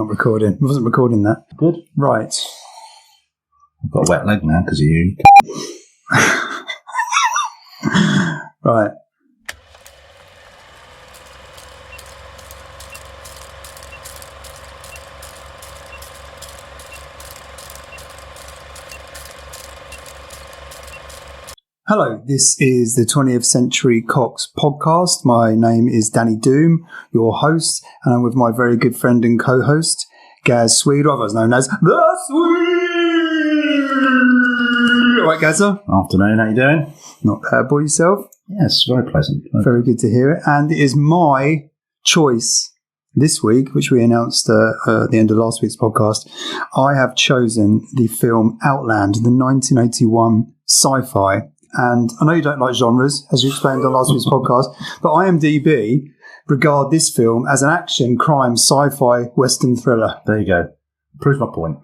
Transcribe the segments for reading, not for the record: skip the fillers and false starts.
not recording. I wasn't recording that. Good. Right. I've got a wet leg now because of you. Right. Hello, this is the 20th Century Cox podcast. My name is Danny Doom, your host, and I'm with my very good friend and co-host, Gaz Swede, otherwise known as The Swede. All right, Gazza. Afternoon, how you doing? Not bad, boy, yourself? Yes, very pleasant. Very good to hear it. And it is my choice this week, which we announced at the end of last week's podcast. I have chosen the film Outland, the 1981 Sci-Fi. And I know you don't like genres, as you explained on last week's podcast, but IMDb regard this film as an action, crime, sci-fi, western thriller. There you go. Proves my point.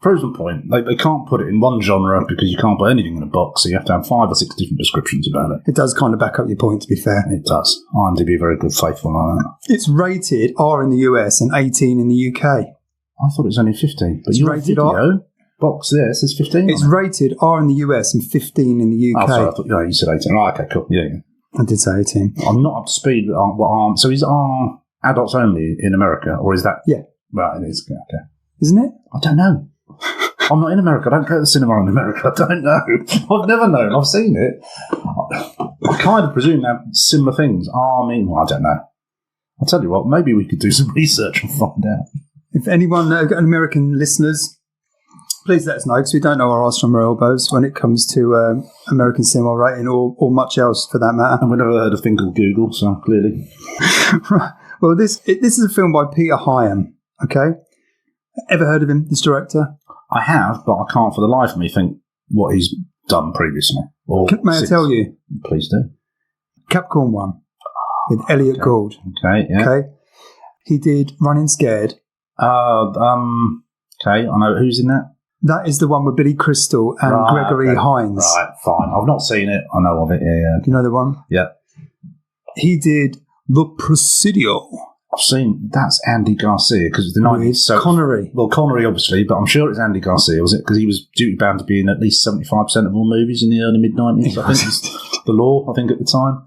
Proves my point. They can't put it in one genre because you can't put anything in a box, so you have to have 5 or 6 different descriptions about it. It does kind of back up your point, to be fair. It does. IMDb are very good, faithful like that. It's rated R in the US and 18 in the UK. I thought it was only 15. But it's your rated video R. Box there says 15. It's rated R in the US and 15 in the UK. Oh, sorry, I thought you said 18. Oh, okay, cool. Yeah. I did say 18. I'm not up to speed with what R. So is R adults only in America, or is that? Yeah. Right, it is. Okay. Isn't it? I don't know. I'm not in America. I don't go to the cinema in America. I don't know. I've never known. I've seen it. I kind of presume they have similar things. Well, I don't know. I'll tell you what, maybe we could do some research and find out. If anyone, American listeners, please let us know, because we don't know our arse from our elbows when it comes to American cinema rating or much else for that matter. And we've never heard of a thing called Google, so clearly. Right. Well, this is a film by Peter Hyams, okay? Ever heard of him, this director? I have, but I can't for the life of me think what he's done previously. May I tell you? Please do. Capricorn 1 with Elliot Gould. Okay, yeah. Okay. He did Running Scared. Okay, I know who's in that. That is the one with Billy Crystal and Gregory Hines. Right, fine. I've not seen it. I know of it, yeah. Do you know the one? Yeah. He did The Presidio. I've seen, that's Andy Garcia, because it's the 90s. So Connery. Well, Connery, obviously, but I'm sure it's Andy Garcia, was it? Because he was duty bound to be in at least 75% of all movies in the early mid-90s. I think it's the law, I think, at the time.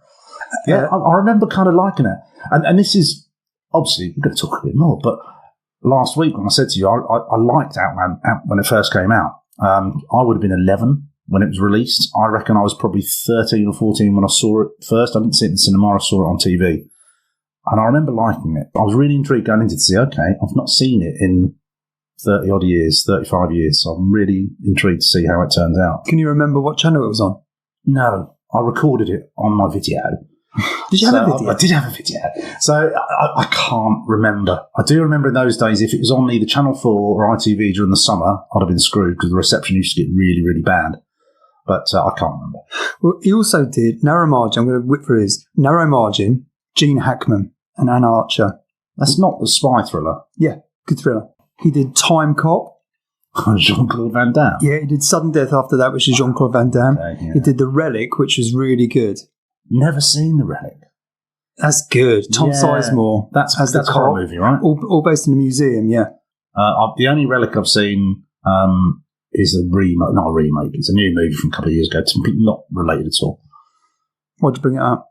Yeah, I remember kind of liking it. And this is, obviously, we're going to talk a bit more, but last week when I said to you, I liked Outland when it first came out. I would have been 11 when it was released. I reckon I was probably 13 or 14 when I saw it first. I didn't see it in the cinema, I saw it on TV. And I remember liking it. I was really intrigued going into it to see, okay, I've not seen it in 30-odd years, 35 years, so I'm really intrigued to see how it turns out. Can you remember what channel it was on? No, I recorded it on my video. Did you have a video? I did have a video. So I can't remember. I do remember in those days, if it was on either Channel 4 or ITV during the summer, I'd have been screwed because the reception used to get really, really bad. But I can't remember. Well, he also did Narrow Margin. I'm going to whip through his Narrow Margin, Gene Hackman and Anne Archer. That's not the spy thriller. Yeah, good thriller. He did Time Cop. Jean-Claude Van Damme. Yeah, he did Sudden Death after that, which is Jean-Claude Van Damme. Okay, yeah. He did The Relic, which was really good. Never seen The Relic. That's good. Tom Sizemore. That's a horror movie, right? All based in a museum, yeah. The only Relic I've seen is a remake. Not a remake. It's a new movie from a couple of years ago. It's not related at all. Why'd you bring it up?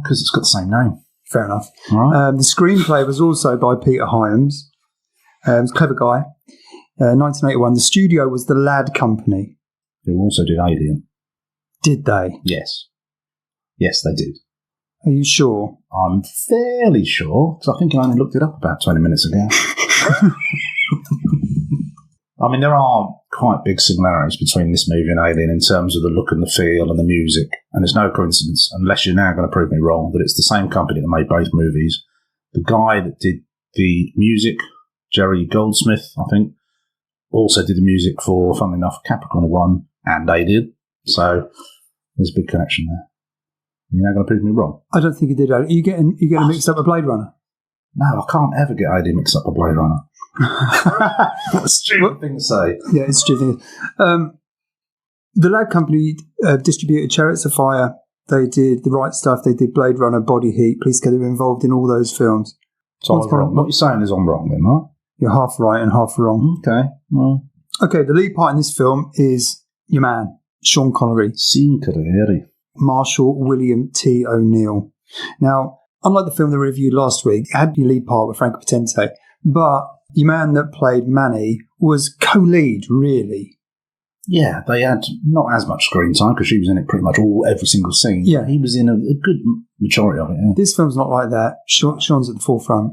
Because it's got the same name. Fair enough. Right. The screenplay was also by Peter Hyams. He's a clever guy. 1981. The studio was the Ladd Company. Who also did Alien. Did they? Yes. Yes, they did. Are you sure? I'm fairly sure, because I think I only looked it up about 20 minutes ago. I mean, there are quite big similarities between this movie and Alien in terms of the look and the feel and the music. And it's no coincidence, unless you're now going to prove me wrong, that it's the same company that made both movies. The guy that did the music, Jerry Goldsmith, I think, also did the music for, funnily enough, Capricorn 1 and Alien. So there's a big connection there. You're now going to prove me wrong. I don't think he did. Are you getting mixed up with Blade Runner? No, I can't ever get Alien mixed up with Blade Runner. What a stupid thing to say. Yeah, it's stupid. The Ladd Company distributed Chariots of Fire. They did The Right Stuff. They did Blade Runner, Body Heat. Police Get involved in all those films. So I was wrong. What you're saying is I'm wrong then, right? You're half right and half wrong. Okay. Well. Okay, the lead part in this film is your man, Sean Connery. Connery. Marshall William T. O'Neill. Now, unlike the film that we reviewed last week, it had the lead part with Franco Potente, but your man that played Manny was co-lead, really. Yeah, they had not as much screen time because she was in it pretty much every single scene. Yeah. He was in a good majority of it, yeah. This film's not like that. Sean's at the forefront.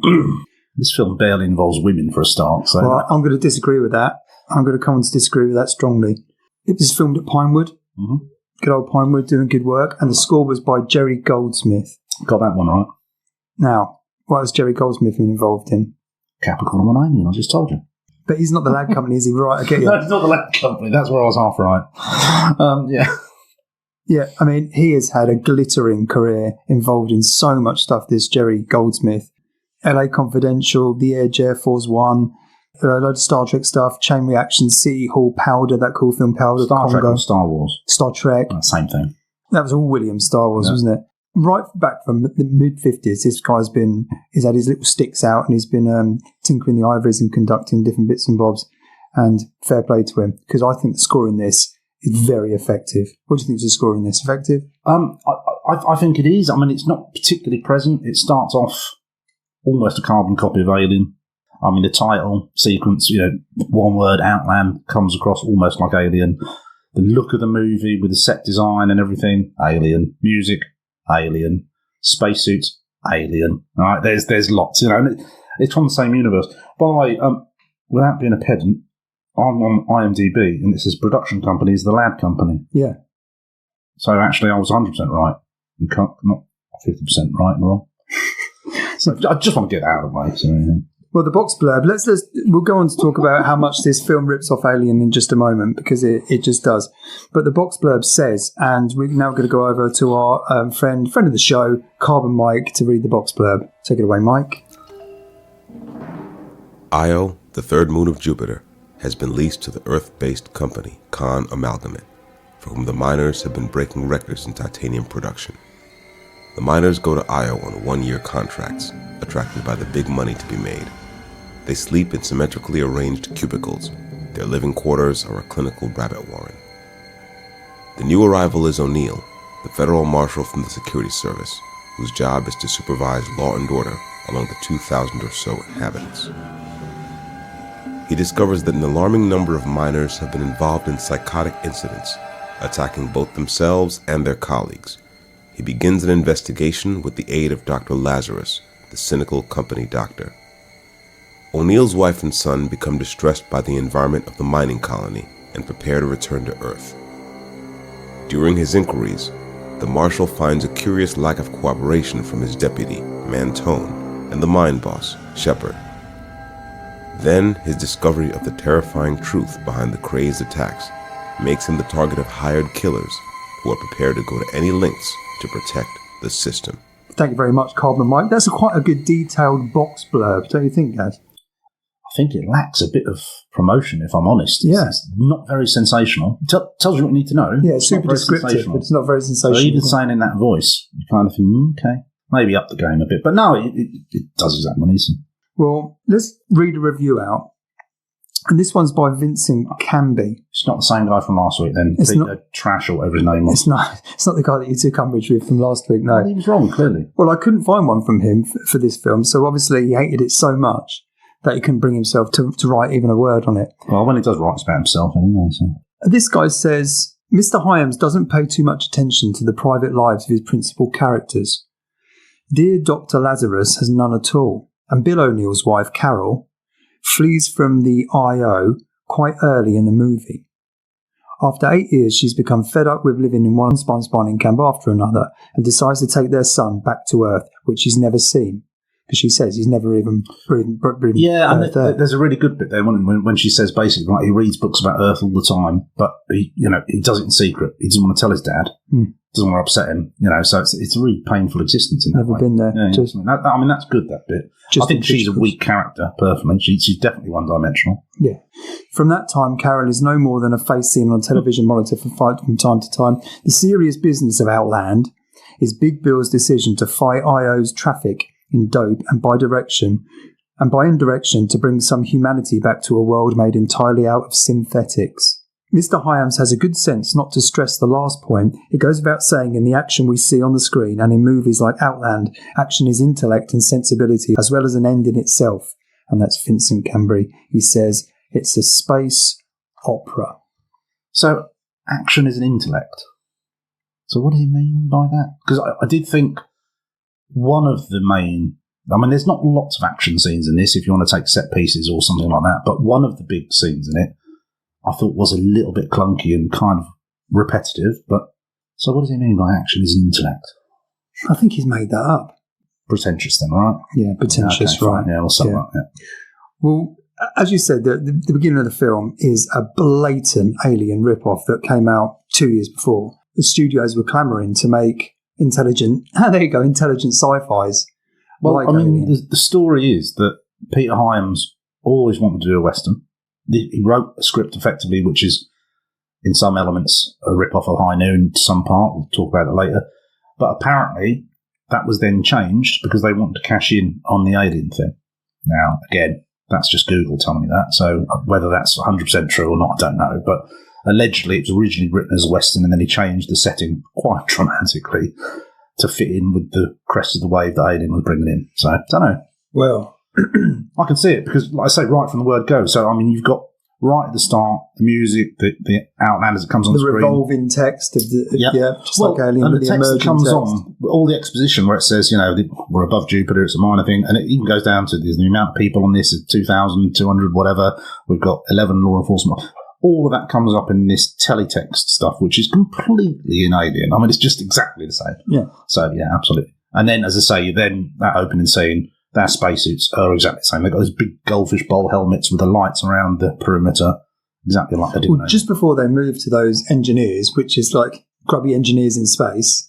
This film barely involves women for a start. So well, I'm going to disagree with that. I'm going to come on to disagree with that strongly. It was filmed at Pinewood. Mm-hmm. Good old Pinewood doing good work. And the score was by Jerry Goldsmith. Got that one right. Now, what has Jerry Goldsmith been involved in? Capricorn and Alien, I just told you. But he's not the lad company, is he? Right, I get you. No, he's not the lad company. That's where I was half right. Yeah. Yeah, I mean, he has had a glittering career involved in so much stuff, this Jerry Goldsmith. LA Confidential, The Edge, Air Force One, a load of Star Trek stuff, Chain Reaction, City Hall, Powder, that cool film Powder. Star Congo. Trek or Star Wars? Star Trek. Same thing. That was all Williams Star Wars, wasn't it? Right back from the mid-50s, this guy's he's had his little sticks out and he's been tinkering the ivories and conducting different bits and bobs. And fair play to him, because I think the score in this is very effective. What do you think is the score in this? Effective? I think it is. I mean, it's not particularly present. It starts off almost a carbon copy of Alien. I mean, the title sequence, one word, Outland, comes across almost like Alien. The look of the movie with the set design and everything, Alien. Music, Alien. Spacesuits, Alien. All right, there's lots, and it's from the same universe. By the way, without being a pedant, I'm on IMDb, and it says production company is the Lad Company. Yeah. So actually, I was 100% right. You can't, not 50% right and wrong. So I just want to get out of the way. So, yeah. Well, the box blurb. We'll go on to talk about how much this film rips off Alien in just a moment, because it just does. But the box blurb says, and we're now going to go over to our friend of the show, Carbon Mike, to read the box blurb. Take it away, Mike. Io, the third moon of Jupiter, has been leased to the Earth-based company Con Amalgamate, for whom the miners have been breaking records in titanium production. The miners go to Io on 1-year contracts, attracted by the big money to be made. They sleep in symmetrically arranged cubicles. Their living quarters are a clinical rabbit warren. The new arrival is O'Neill, the federal marshal from the security service, whose job is to supervise law and order among the 2,000 or so inhabitants. He discovers that an alarming number of miners have been involved in psychotic incidents, attacking both themselves and their colleagues. He begins an investigation with the aid of Dr. Lazarus, the cynical company doctor. O'Neill's wife and son become distressed by the environment of the mining colony and prepare to return to Earth. During his inquiries, the marshal finds a curious lack of cooperation from his deputy, Mentone, and the mine boss, Shepard. Then, his discovery of the terrifying truth behind the crazed attacks makes him the target of hired killers who are prepared to go to any lengths to protect the system. Thank you very much, Carbon Mike. That's quite a good detailed box blurb, don't you think, Gaz? I think it lacks a bit of promotion, if I'm honest. It's not very sensational. It tells you what you need to know. Yeah, it's super descriptive, but it's not very sensational. So even saying in that voice, you kind of think, okay, maybe up the game a bit. But no, it does exactly what it needs to. Well, let's read a review out. And this one's by Vincent Canby. It's not the same guy from last week, then. It's not Trash or whatever his name was. It's not the guy that you took umbrage with from last week, no. Well, he was wrong, clearly. Well, I couldn't find one from him for this film, so obviously he hated it so much that he couldn't bring himself to write even a word on it. Well, when he does write, it's about himself anyway. So. This guy says, Mr. Hyams doesn't pay too much attention to the private lives of his principal characters. Dear Dr. Lazarus has none at all, and Bill O'Neill's wife, Carol, flees from the I.O. quite early in the movie. After 8 years, she's become fed up with living in one spine camp after another and decides to take their son back to Earth, which she's never seen. Because she says he's never even been yeah, and there's a really good bit there when she says basically, right, he reads books about Earth all the time, but he does it in secret. He doesn't want to tell his dad. Doesn't want to upset him. So it's a really painful existence in that way. Never been there. Yeah, that's good, that bit. I think she's a weak character, personally. She's definitely one-dimensional. Yeah. From that time, Carol is no more than a face seen on a television monitor from time to time. The serious business of Outland is Big Bill's decision to fight I.O.'s traffic in dope and bi-direction and by indirection to bring some humanity back to a world made entirely out of synthetics. Mr. Hyams has a good sense not to stress the last point. It goes without saying in the action we see on the screen and in movies like Outland, action is intellect and sensibility as well as an end in itself. And that's Vincent Cambry. He says, it's a space opera. So, action is an intellect. So what does he mean by that? Because I did think one of the main... I mean, there's not lots of action scenes in this if you want to take set pieces or something like that, but one of the big scenes in it I thought was a little bit clunky and kind of repetitive. But so what does he mean by action is an intellect? I think he's made that up. Pretentious then, right? Yeah, pretentious, okay, right. Yeah, or something like that. Well, as you said, the beginning of the film is a blatant Alien rip-off that came out 2 years before. The studios were clamouring to make intelligent sci-fis. Well, like I mean, Alien. the story is that Peter Hyams always wanted to do a Western. He wrote a script effectively, which is in some elements a rip-off of High Noon to some part. We'll talk about it later. But apparently that was then changed because they wanted to cash in on the Alien thing. Now, again, that's just Google telling me that. So whether that's 100% true or not, I don't know. But allegedly it was originally written as a Western and then he changed the setting quite dramatically to fit in with the crest of the wave that Alien was bringing in. So, I don't know. Well, I can see it because, like I say, right from the word go. So, I mean, you've got right at the start the music, the Outland as it comes on the screen. The revolving text of the just well, like Alien, and with the the text that emerging comes text. on, all the exposition where it says, we're above Jupiter, it's a minor thing, and it even goes down to the amount of people on this is 2,200, whatever. We've got 11 law enforcement. All of that comes up in this teletext stuff, which is completely in Alien. I mean, it's just exactly the same. Yeah. So, yeah, absolutely. And then, as I say, then that opening scene, their spacesuits are exactly the same. They've got those big goldfish bowl helmets with the lights around the perimeter, exactly like they did. Well, just before they move to those engineers, which is like grubby engineers in space,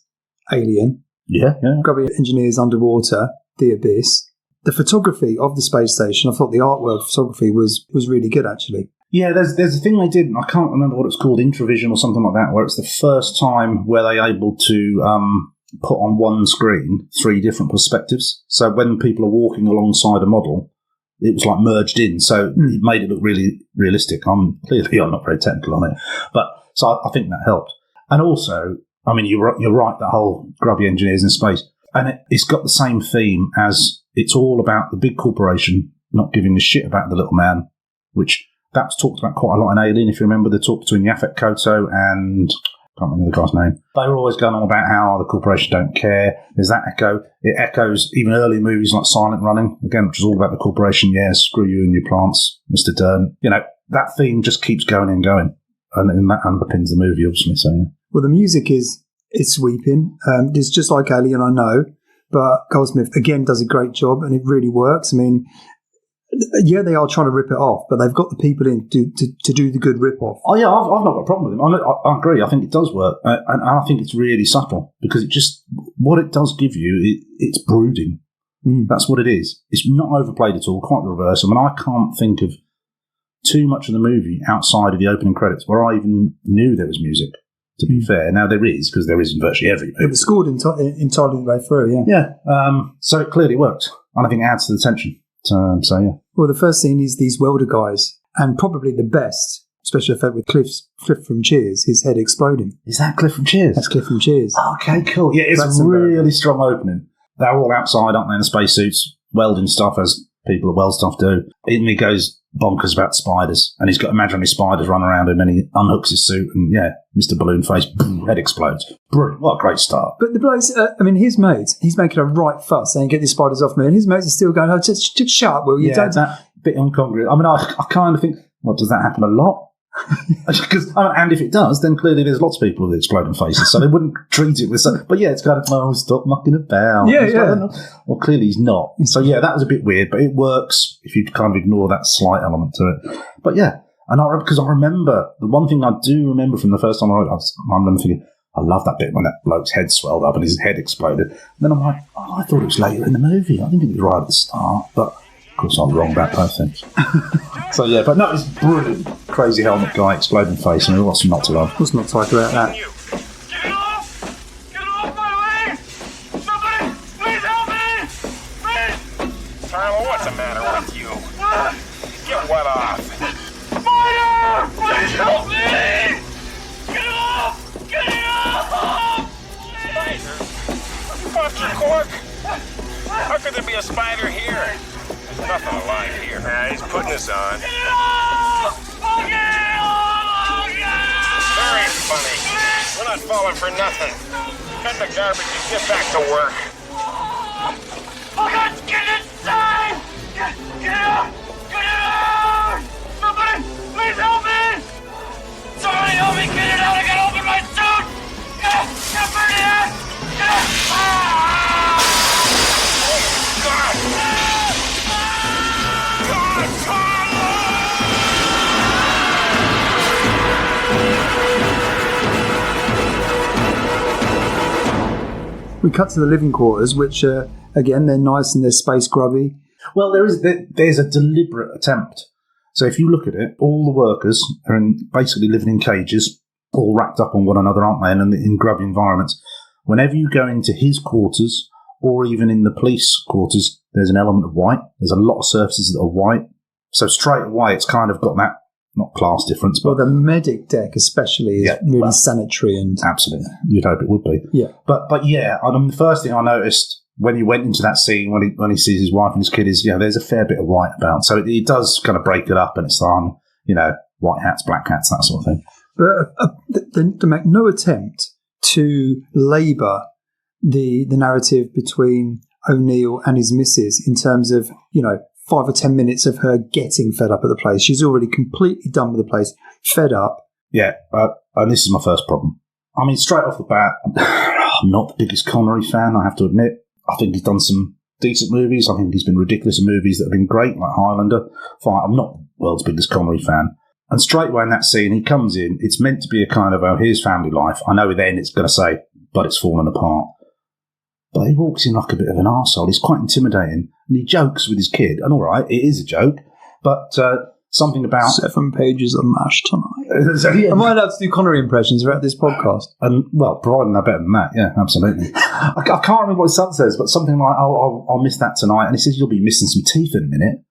Alien. Yeah. Grubby engineers underwater, the Abyss. The photography of the space station, I thought the artwork photography was really good, actually. Yeah, there's a thing they did, and I can't remember what it's called, Intravision or something like that, where it's the first time where they're able to put on one screen 3 different perspectives. So when people are walking alongside a model, it was like merged in, so it made it look really realistic. I'm not very technical on it, but so I think that helped. And also, I mean, you're right, that whole grubby engineers in space, and it's got the same theme as it's all about the big corporation not giving a shit about the little man, which that was talked about quite a lot in Alien. If you remember the talk between Yaphet Kotto and I can't remember the guy's name. They were always going on about how the corporation don't care. There's that echo. It echoes even early movies like Silent Running, again, which is all about the corporation. Yeah, screw you and your plants, Mr. Dern. That theme just keeps going and going. And that underpins the movie, obviously. So, yeah. Well, the music is sweeping. It's just like Alien, I know. But Goldsmith, again, does a great job and it really works. I mean, yeah, they are trying to rip it off, but they've got the people in to do the good rip-off. Oh, yeah, I've not got a problem with it. I agree. I think it does work. And I think it's really subtle because what it does give you, it's brooding. That's what it is. It's not overplayed at all, quite the reverse. I mean, I can't think of too much of the movie outside of the opening credits where I even knew there was music, to be fair. Now, there is, because there is in virtually every movie. It was scored entirely the way through, yeah. Yeah, so it clearly works. And I think it adds to the tension. So, yeah. Well, the first scene is these welder guys, and probably the best special effect with Cliff from Cheers, his head exploding. Is that Cliff from Cheers? That's Cliff from Cheers. Okay, cool. Yeah, it's a really strong opening. They're all outside, aren't they, in the spacesuits, welding stuff as people that weld stuff do. And he goes bonkers about spiders, and he's got imaginary spiders running around him, and he unhooks his suit, and yeah, Mr. Balloon Face, boom, head explodes. Brilliant. What a great start. But the blokes, his mates, he's making a right fuss saying, get these spiders off me, and his mates are still going, just shut up, will you? Yeah, that bit incongruous. I mean, I kind of think, well, does that happen a lot? And if it does, then clearly there's lots of people with exploding faces, so they wouldn't treat it with so. But yeah, it's kind of, stop mucking about. Yeah. Well, clearly he's not. So yeah, that was a bit weird, but it works if you kind of ignore that slight element to it. But yeah, and I remember the one thing I do remember from the first time I remember thinking, I love that bit when that bloke's head swelled up and his head exploded. And then I'm like, I thought it was later in the movie. I think it was right at the start, but. Of course, I'm wrong about both things. So, yeah, but no, it's brilliant. Crazy helmet guy, exploding face. I mean, what's not to love? What's not to like about that? Get it off! Get it off my way! Somebody, please help me! Please! Oh, what's the matter with you? Get what off? Spider! Please help me! Get it off! Get it off! Spider? You bust your cork? How could there be a spider here? There's nothing alive here. He's putting us on. Get it off! I'll get it off! Very funny. We're not falling for nothing. Cut the garbage and get back to work. Oh God, get inside! Get it out! Get it out! Somebody, please help me! Somebody help me get it out! I gotta open my suit! Get burn it! Ah! God! God, Tom! We cut to the living quarters, which again, they're nice and they're space grubby. Well, there's a deliberate attempt. So if you look at it, all the workers are basically living in cages, all wrapped up on one another, aren't they, and in grubby environments. Whenever you go into his quarters, or even in the police quarters, there's an element of white. There's a lot of surfaces that are white. So straight away, it's kind of got that, not class difference, but... Well, the medic deck especially is really sanitary and... Absolutely. You'd hope it would be. Yeah. But yeah, the first thing I noticed when he went into that scene, when he sees his wife and his kid, is, there's a fair bit of white about. So it does kind of break it up, and it's on, white hats, black hats, that sort of thing. But they make no attempt to labour the narrative between O'Neill and his missus in terms of, 5 or 10 minutes of her getting fed up at the place. She's already completely done with the place, fed up. Yeah, and this is my first problem. I mean, straight off the bat, I'm not the biggest Connery fan, I have to admit. I think he's done some decent movies. I think he's been ridiculous in movies that have been great, like Highlander. Fine, I'm not the world's biggest Connery fan. And straight away in that scene, he comes in. It's meant to be a kind of, here's family life. I know then it's going to say, but it's fallen apart. But he walks in like a bit of an arsehole. He's quite intimidating. And he jokes with his kid. And all right, it is a joke. But something about... 7 pages of mash tonight. Am I allowed to do Connery impressions throughout this podcast? And, well, providing they're better than that, yeah, absolutely. I can't remember what his son says, but something like, I'll miss that tonight. And he says, you'll be missing some teeth in a minute.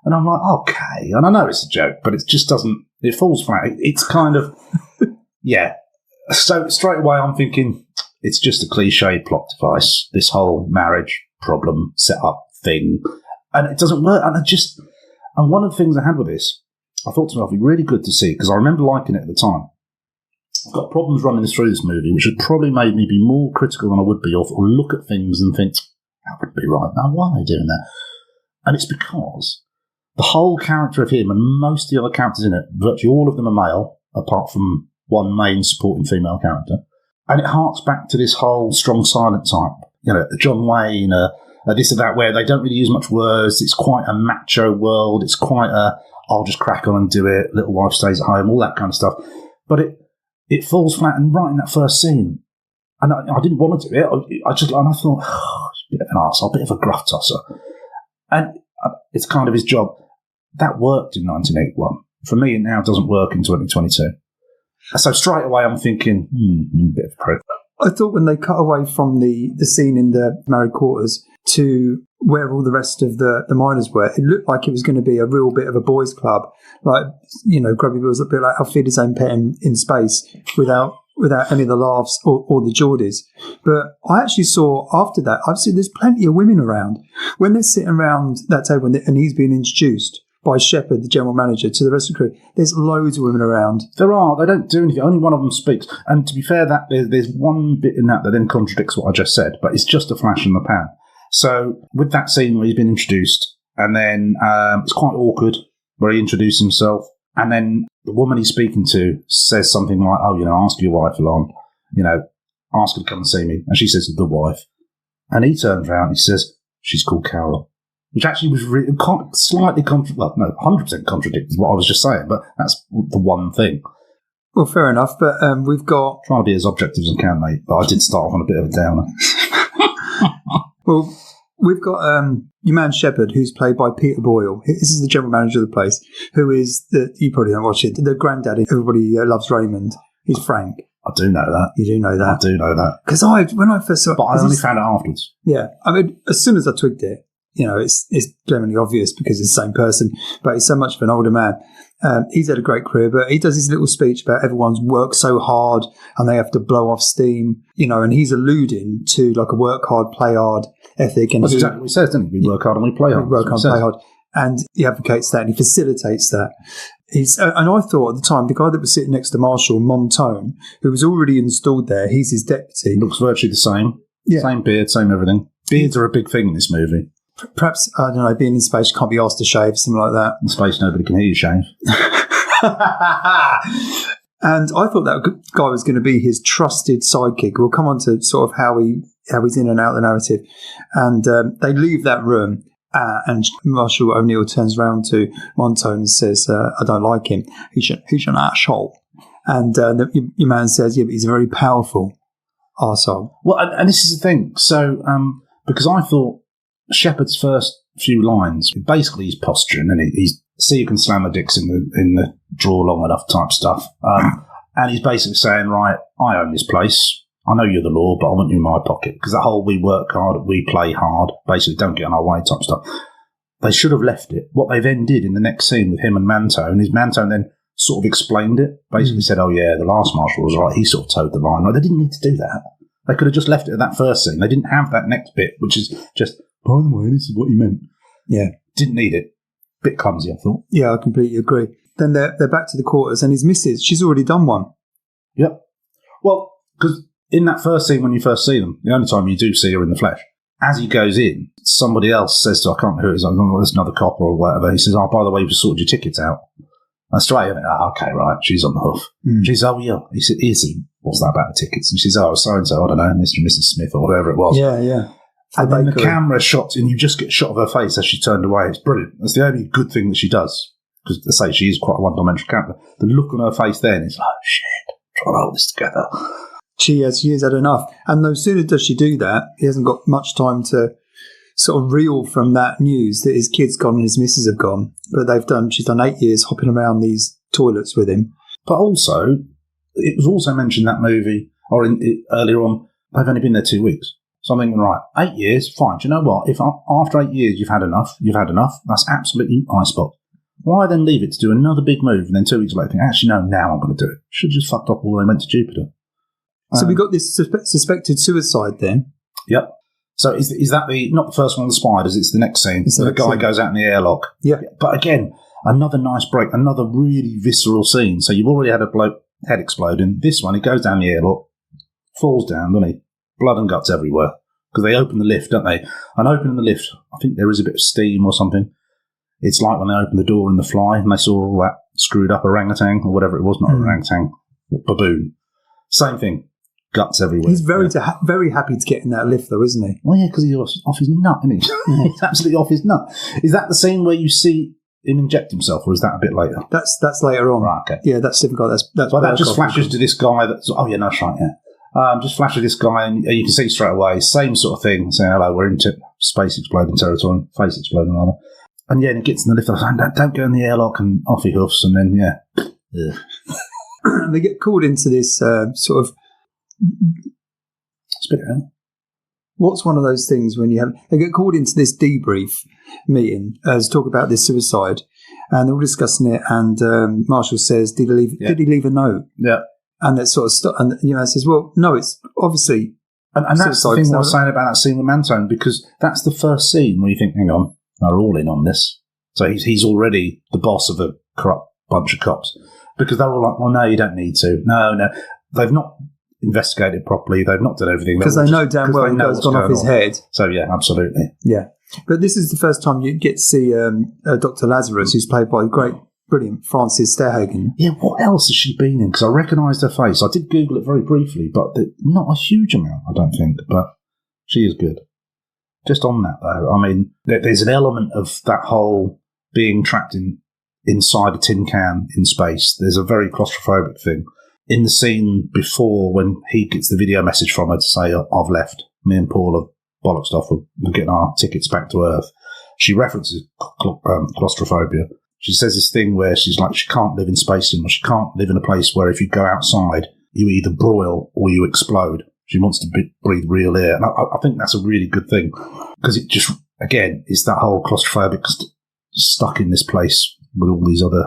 And I'm like, okay. And I know it's a joke, but it just doesn't... It falls flat. It's kind of... yeah. So straight away I'm thinking... It's just a cliche plot device, this whole marriage problem set-up thing. And it doesn't work. And one of the things I had with this, I thought to myself, it'd be really good to see, because I remember liking it at the time. I've got problems running through this movie, which has probably made me be more critical than I would be, or look at things and think, that would be right. Now, why are they doing that? And it's because the whole character of him and most of the other characters in it, virtually all of them are male, apart from one main supporting female character. And it harks back to this whole strong silent type, John Wayne, this or that, where they don't really use much words. It's quite a macho world. It's quite I'll just crack on and do it. Little wife stays at home, all that kind of stuff. But it falls flat, and right in that first scene, and I didn't want to do it. I thought, bit of an arsehole, a bit of a gruff tosser. And it's kind of his job. That worked in 1981. For me, it now doesn't work in 2022. So straight away I'm thinking, a bit of a prick. I thought when they cut away from the scene in the married quarters to where all the rest of the miners were, it looked like it was going to be a real bit of a boys' club. Like, Grubby was a bit like I'll feed his own pet in space without any of the laughs or the Geordies. But I actually saw after that, I've seen there's plenty of women around. When they're sitting around that table and he's being introduced by Shepard, the general manager, to the rest of the crew, there's loads of women around. There are. They don't do anything. Only one of them speaks. And to be fair, that there's one bit in that then contradicts what I just said, but it's just a flash in the pan. So with that scene where he's been introduced, and then it's quite awkward where he introduces himself, and then the woman he's speaking to says something like, ask your wife along, ask her to come and see me. And she says, the wife. And he turns around and he says, she's called Carol. Which actually was slightly 100% contradicted what I was just saying, but that's the one thing. Well, fair enough, but we've got... Trying to be as objective as I can, mate, but I did start off on a bit of a downer. Well, we've got your man Shepard, who's played by Peter Boyle. This is the general manager of the place, who is, you probably don't watch it, the granddaddy. Everybody loves Raymond. He's Frank. I do know that. You do know that? I do know that. Because when I first saw it... But I only found it afterwards. Yeah. I mean, as soon as I twigged it, it's glaringly obvious because it's the same person, but he's so much of an older man. He's had a great career, but he does his little speech about everyone's worked so hard and they have to blow off steam, and he's alluding to like a work hard, play hard ethic. And that's exactly what he says, doesn't he? We work hard and we play hard. We work hard, play hard. And he advocates that and he facilitates that. And I thought at the time, the guy that was sitting next to Marshall, Montone, who was already installed there, he's his deputy. Looks virtually the same. Yeah. Same beard, same everything. Beards are a big thing in this movie. Perhaps, I don't know, being in space, you can't be asked to shave, something like that. In space, nobody can hear you shave. And I thought that guy was going to be his trusted sidekick. We'll come on to sort of how he's in and out of the narrative. And they leave that room, and Marshall O'Neill turns around to Montone and says, I don't like him. He's an asshole. And your man says, yeah, but he's a very powerful arsehole. Well, and this is the thing. So, because I thought Shepard's first few lines, basically he's posturing, and he's see you can slam the dicks in the drawer long enough type stuff. And he's basically saying, right, I own this place. I know you're the law, but I want you in my pocket. Because that whole we work hard, we play hard, basically don't get in our way type stuff. They should have left it. What they then did in the next scene with him and Mantone is Mantone then sort of explained it, basically said, oh yeah, the last marshal was right, he sort of towed the line. Like, they didn't need to do that. They could have just left it at that first scene. They didn't have that next bit, which is just, by the way, this is what he meant. Yeah. Didn't need it. Bit clumsy, I thought. Yeah, I completely agree. Then they're back to the quarters, and his missus, she's already done one. Yep. Well, because in that first scene when you first see them, the only time you do see her in the flesh, as he goes in, somebody else says to her, I can't remember who it is, I don't know, there's another cop or whatever, he says, oh, by the way, you've sorted your tickets out. And straight away, okay, right, she's on the hoof. She says, oh, yeah. He said, what's that about the tickets? And she says, oh, so-and-so, I don't know, Mr. and Mrs. Smith or whoever it was. Yeah, yeah. And then the camera shots, and you just get a shot of her face as she turned away. It's brilliant. That's the only good thing that she does. Because, as I say, she is quite a one-dimensional character. The look on her face then is like, oh, shit, trying to hold this together. She has had enough. And no sooner does she do that, he hasn't got much time to sort of reel from that news that his kid's gone and his missus have gone. But she's done 8 years hopping around these toilets with him. But also, it was also mentioned that movie, or earlier on, they've only been there 2 weeks. So I'm thinking, right, 8 years, fine. Do you know what? If after 8 years you've had enough, that's absolutely icebox. Why then leave it to do another big move and then 2 weeks later think, actually, no, now I'm going to do it? Should have just fucked up all they went to Jupiter. So we got this suspected suicide then. Yep. So is that not the first one of the spiders, it's the next scene. The guy goes out in the airlock. Yeah. But again, another nice break, another really visceral scene. So you've already had a bloke head exploding. This one, he goes down the airlock, falls down, doesn't he? Blood and guts everywhere. Because they open the lift, don't they? And opening the lift, I think there is a bit of steam or something. It's like when they open the door in The Fly and they saw all that screwed up orangutan or whatever it was, not orangutan, baboon. Same thing. Guts everywhere. He's very happy to get in that lift, though, isn't he? Well, yeah, because he's off his nut, isn't he? He's absolutely off his nut. Is that the scene where you see him inject himself, or is that a bit later? That's later on. Right, okay. Yeah, that's difficult. That's but that just flashes to this guy that's... Oh, yeah, no, that's right, yeah. Just flashes this guy, and you can see straight away, same sort of thing, saying, hello, we're into space exploding territory, face exploding, rather. And yeah, and he gets in the lift, and don't go in the airlock, and off he hoofs, and then, yeah. They get called into this sort of... Spit it out. What's one of those things when they get called into this debrief meeting to talk about this suicide, and they're all discussing it, and Marshall says, did he leave a note? Yeah. And that sort of and says, well, no, it's obviously... And that's the thing I was saying about that scene with Mantone, because that's the first scene where you think, hang on, they're all in on this. So he's already the boss of a corrupt bunch of cops. Because they're all like, well, no, you don't need to. No. They've not investigated properly. They've not done everything. Because they know damn well it's gone off his head. So, yeah, absolutely. Yeah. But this is the first time you get to see Dr. Lazarus, who's played by the great, brilliant Frances Sterhagen. Yeah, what else has she been in? Because I recognised her face. I did Google it very briefly, but not a huge amount, I don't think. But she is good. Just on that, though, I mean, there's an element of that whole being trapped inside a tin can in space. There's a very claustrophobic thing. In the scene before, when he gets the video message from her to say, I've left, me and Paul have bollocked off, we're getting our tickets back to Earth, she references claustrophobia. She says this thing where she's like, she can't live in space anymore. She can't live in a place where if you go outside, you either broil or you explode. She wants to breathe real air. And I think that's a really good thing because it just, again, it's that whole claustrophobic stuck in this place with all these other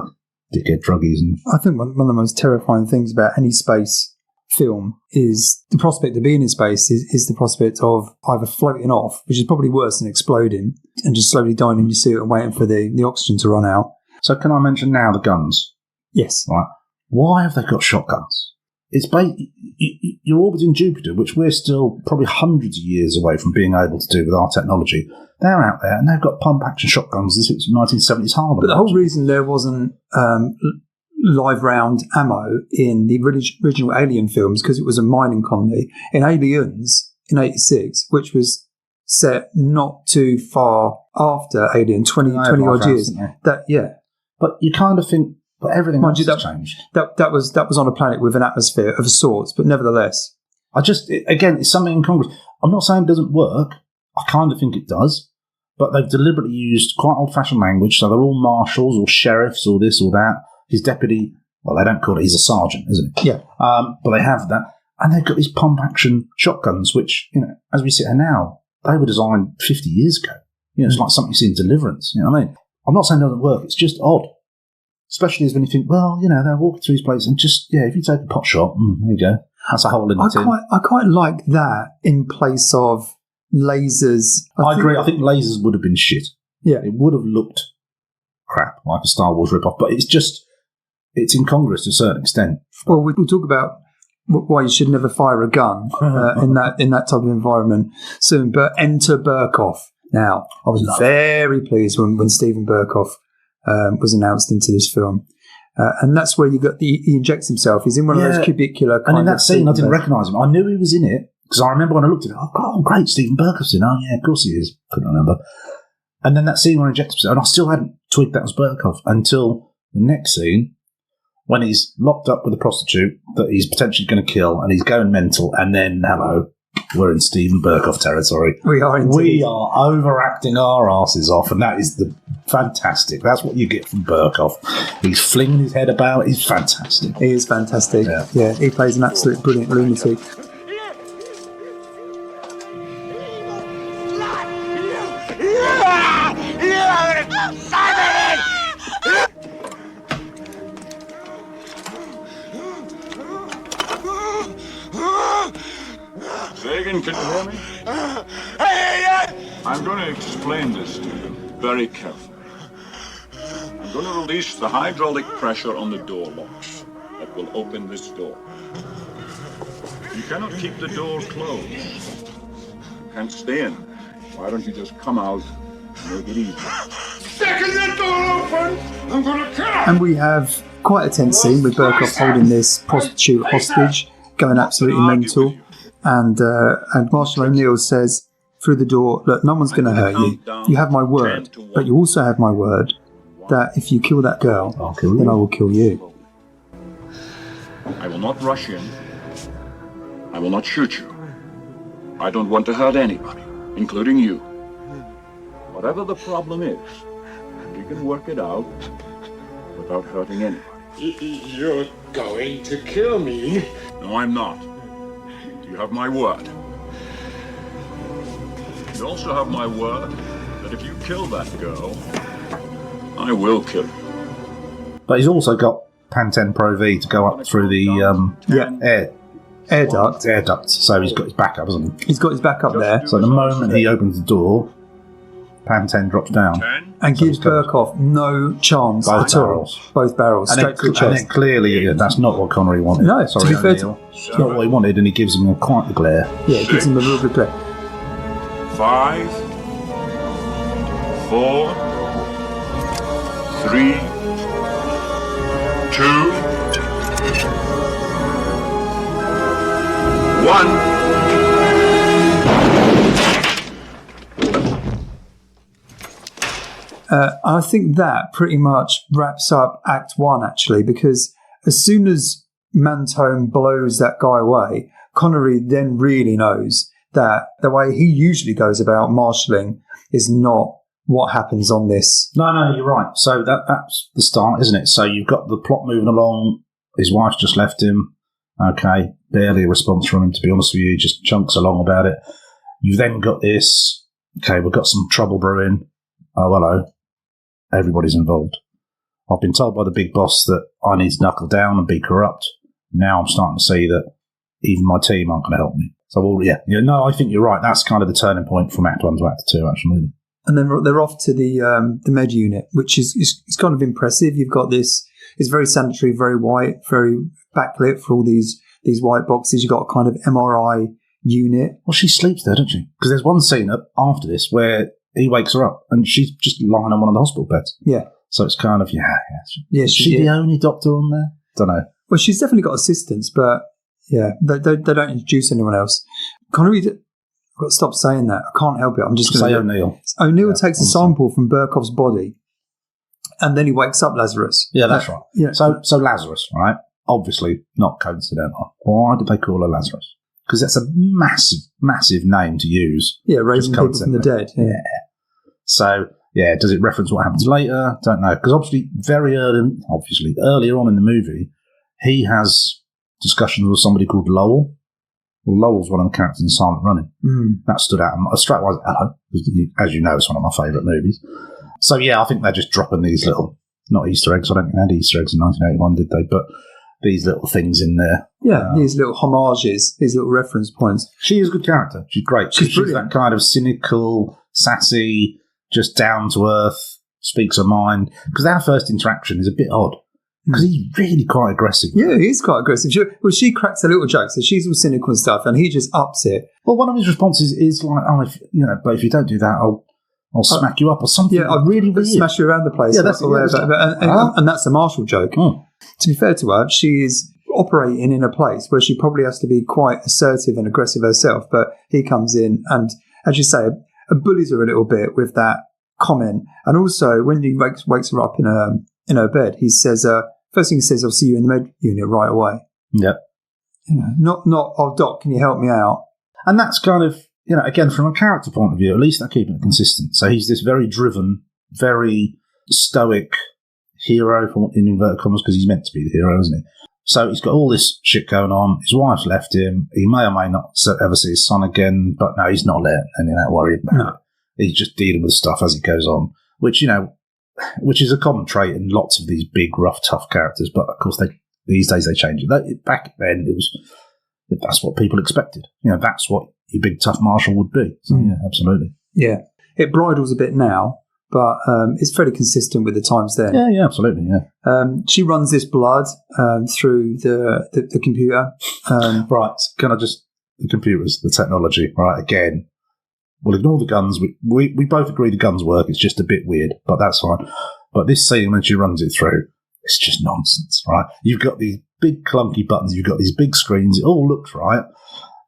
dickhead druggies. And I think one of the most terrifying things about any space film is the prospect of being in space is the prospect of either floating off, which is probably worse than exploding, and just slowly dying in your suit and waiting for the oxygen to run out. So can I mention now the guns? Yes. Right. Why have they got shotguns? It's you're orbiting Jupiter, which we're still probably hundreds of years away from being able to do with our technology. They're out there and they've got pump-action shotguns. This is 1970s Harlem. But the whole reason there wasn't live round ammo in the original Alien films because it was a mining colony. In Aliens in '86, which was set not too far after Alien, 20 odd years. But you kind of think, but everything else has changed. That was on a planet with an atmosphere of sorts, but nevertheless, it's something incongruous. I'm not saying it doesn't work. I kind of think it does, but they've deliberately used quite old-fashioned language. So they're all marshals or sheriffs or this or that. His deputy, well, they don't call it, he's a sergeant, isn't he? Yeah. But they have that. And they've got these pump-action shotguns, which, as we sit here now, they were designed 50 years ago. It's like something you see in Deliverance. You know what I mean? I'm not saying it doesn't work. It's just odd. Especially as when you think, well, they're walking through these places and just, if you take a pot shot, there you go. That's a hole in the tin. I quite like that in place of lasers. I agree. I think lasers would have been shit. Yeah. It would have looked crap, like a Star Wars ripoff, but it's incongruous to a certain extent. Well, we'll talk about why you should never fire a gun in that type of environment soon. But enter Burkoff. Now, I was very pleased when Stephen Burkoff was announced into this film. And that's where he injects himself. He's in one of those cubicular kind of... And in that scene, I didn't recognise him. I knew he was in it, because I remember when I looked at it, oh, great, Stephen Burkoff's in. Oh, yeah, of course he is. Couldn't remember. And then that scene where he injects himself, and I still hadn't twigged that was Burkoff until the next scene, when he's locked up with a prostitute that he's potentially going to kill, and he's going mental, and then, hello, we're in Stephen Burkoff territory. We are indeed. We are overacting our asses off, and that is fantastic. That's what you get from Burkoff. He's flinging his head about. He's fantastic. He is fantastic. Yeah, he plays an absolute brilliant lunatic. Sagan, can you hear me? I'm going to explain this to you very carefully. I'm going to release the hydraulic pressure on the door locks that will open this door. You cannot keep the door closed. You can't stay in. Why don't you just come out and make it easy? Second that door open, I'm going to kill her! And we have quite a tense scene with Burkoff holding this prostitute hostage, going absolutely mental. And Marshall O'Neill says through the door, look, no one's going to hurt you. You have my word, but you also have my word that if you kill that girl, then I will kill you. I will not rush in. I will not shoot you. I don't want to hurt anybody, including you. Whatever the problem is, we can work it out without hurting anybody. You're going to kill me. No, I'm not. You have my word. You also have my word that if you kill that girl, I will kill you. But he's also got Pantene Pro V to go up through the air duct. So he's got his backup, hasn't he? He's got his backup there. So the moment he opens the door, Pantene drops down. And gives Burkoff no chance at all. Both barrels. Straight to the chest. And then clearly, that's not what Connery wanted. No, sorry, to be fair, it's not what he wanted, and he gives him quite the glare. Yeah, it gives him a real good glare. 5, 4, 3, 2, 1. I think that pretty much wraps up Act 1, actually, because as soon as Mentone blows that guy away, Connery then really knows that the way he usually goes about marshalling is not what happens on this. No, you're right. So that's the start, isn't it? So you've got the plot moving along. His wife's just left him. Okay, barely a response from him, to be honest with you. He just chunks along about it. You've then got this, okay, we've got some trouble brewing. Oh, hello. Everybody's involved. I've been told by the big boss that I need to knuckle down and be corrupt. Now I'm starting to see that even my team aren't going to help me. So, well, no, I think you're right. That's kind of the turning point from Act 1 to Act 2, actually. And then they're off to the med unit, which is kind of impressive. You've got this, it's very sanitary, very white, very backlit for all these white boxes. You've got a kind of MRI unit. Well, she sleeps there, doesn't she? Because there's one scene after this where he wakes her up and she's just lying on one of the hospital beds. Yeah. So it's kind of, Is she the only doctor on there? Don't know. Well, she's definitely got assistants, but yeah, they don't introduce anyone else. Connery, I've got to stop saying that. I can't help it. I'm just going to say O'Neill. O'Neill takes a sample from Burkoff's body, and then he wakes up Lazarus. Yeah, that's right. Yeah. So Lazarus, right? Obviously not coincidental. Why did they call her Lazarus? Because that's a massive, massive name to use. Yeah, raising people from the dead. Yeah. So, does it reference what happens later? Don't know. Because obviously, earlier on in the movie, he has discussions with somebody called Lowell. Well, Lowell's one of the characters in Silent Running. That stood out. Straight away, hello. As you know, it's one of my favourite movies. So, I think they're just dropping these little, not Easter eggs. I don't think they had Easter eggs in 1981, did they? But these little things in there. Yeah, these little homages, these little reference points. She is a good character. She's great. She's that kind of cynical, sassy, just down to earth, speaks her mind. Because our first interaction is a bit odd. Because he's really quite aggressive. Yeah, he's quite aggressive. She cracks a little joke, so she's all cynical and stuff, and he just ups it. Well, one of his responses is like, but if you don't do that, I'll smack you up or something. Yeah, I'll really weird. Smash you around the place. Yeah, that's and that's a Marshall joke. To be fair to her, she's operating in a place where she probably has to be quite assertive and aggressive herself, but he comes in and, as you say, bullies her a little bit with that comment. And also, when he wakes her up in her bed, he says, first thing he says, I'll see you in the med unit right away. Yeah. Not, oh, Doc, can you help me out? And that's kind of, again, from a character point of view, at least they're keeping it consistent. So he's this very driven, very stoic hero, in inverted commas, because he's meant to be the hero, isn't he? So he's got all this shit going on. His wife's left him. He may or may not ever see his son again, but no, he's not letting any of that worry about it. He's just dealing with stuff as it goes on, which is a common trait in lots of these big, rough, tough characters. But of course, these days they change it. Back then, that's what people expected. That's what your big, tough marshal would be. So, yeah, absolutely. Yeah, it bridles a bit now, but it's fairly consistent with the times then. Yeah, absolutely. Yeah. She runs this blood through the computer. Right. Can I just the computers, the technology? Right. Again. We'll ignore the guns. We both agree the guns work. It's just a bit weird, but that's fine. But this scene, when she runs it through, it's just nonsense, right? You've got these big clunky buttons. You've got these big screens. It all looks right.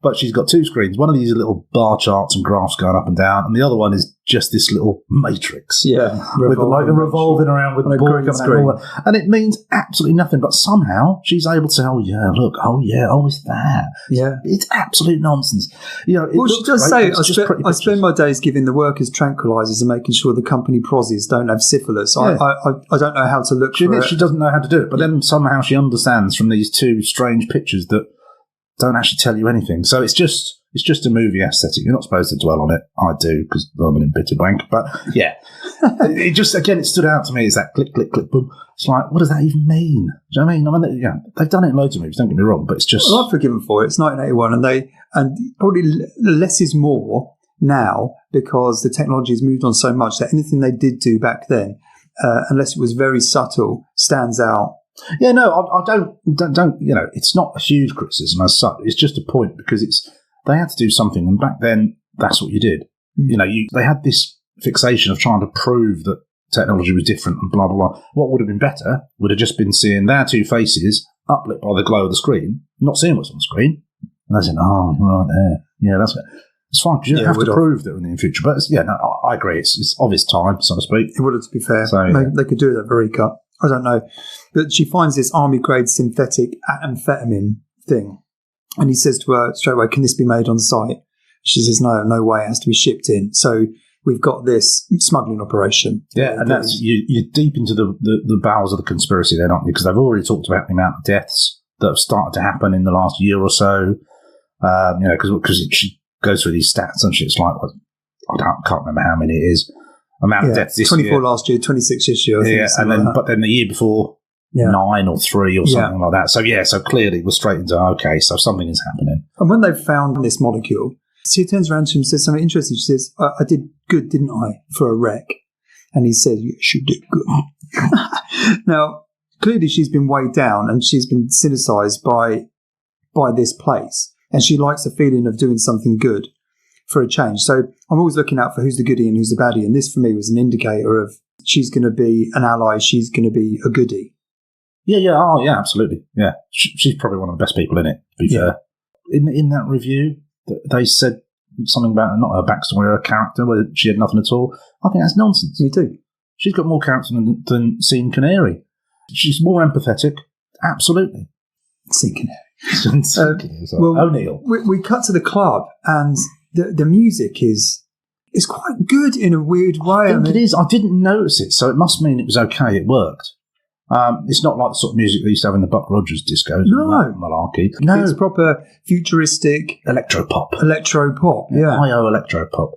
But she's got two screens. One of these are little bar charts and graphs going up and down, and the other one is just this little matrix. Yeah. With revolving around with the ball coming out and all that. And it means absolutely nothing, but somehow she's able to say, it's that. Yeah. It's absolute nonsense. Well, she does say, I spend my days giving the workers tranquilizers and making sure the company prozzies don't have syphilis. Yeah. I don't know how to look for it. She doesn't know how to do it, but then somehow she understands from these two strange pictures that don't actually tell you anything. So it's just a movie aesthetic. You're not supposed to dwell on it. I do, because I'm an embittered wank. But yeah, it just, again, it stood out to me as that click, click, click, boom. It's like, what does that even mean? Do you know what I mean? They've done it in loads of movies, don't get me wrong, but it's just... Well, I've forgiven for it. It's 1981, and probably less is more now, because the technology has moved on so much that anything they did do back then, unless it was very subtle, stands out. Yeah, no, I don't. It's not a huge criticism as such. It's just a point because they had to do something, and back then that's what you did. They had this fixation of trying to prove that technology was different and blah blah blah. What would have been better would have just been seeing their two faces uplit by the glow of the screen, not seeing what's on the screen, and I said, "Oh, right there, yeah, that's it." It's fine because you don't have to prove that in the future. But I agree. It's of its time, so to speak. It would have, to be fair. So, they could do that very cut. I don't know. But she finds this army-grade synthetic amphetamine thing. And he says to her straight away, can this be made on site? She says, no way. It has to be shipped in. So we've got this smuggling operation. Yeah, and that's you're deep into the bowels of the conspiracy then, aren't you? Because they've already talked about the amount of deaths that have started to happen in the last year or so. Because she goes through these stats and it's like, can't remember how many it is. Amount of deaths this 24 year. last year, 26 this year. I think and then but then the year before, 9 or 3 or something like that. So clearly we're straight into, okay, so something is happening. And when they've found this molecule, she turns around to him and says something interesting. She says, I did good, didn't I, for a wreck? And he says, yes, you did good. Now, clearly she's been weighed down and she's been cynicized by this place. And she likes the feeling of doing something good for a change. So I'm always looking out for who's the goodie and who's the baddie. And this, for me, was an indicator of she's going to be an ally. She's going to be a goodie. Yeah. Oh, yeah, absolutely. Yeah. She's probably one of the best people in it, to be fair. In that review, they said something about not her backstory or her character, where she had nothing at all. I think that's nonsense. Me too. She's got more character than Sean Connery. She's more empathetic. Absolutely. Sean Connery. O'Neill. We cut to the club, and the music is quite good in a weird way. I think it is. I didn't notice it, so it must mean it was okay. It worked. It's not like the sort of music they used to have in the Buck Rogers discos. No. Malarkey. No. It's proper futuristic electro-pop. Yeah. I.O. electro-pop.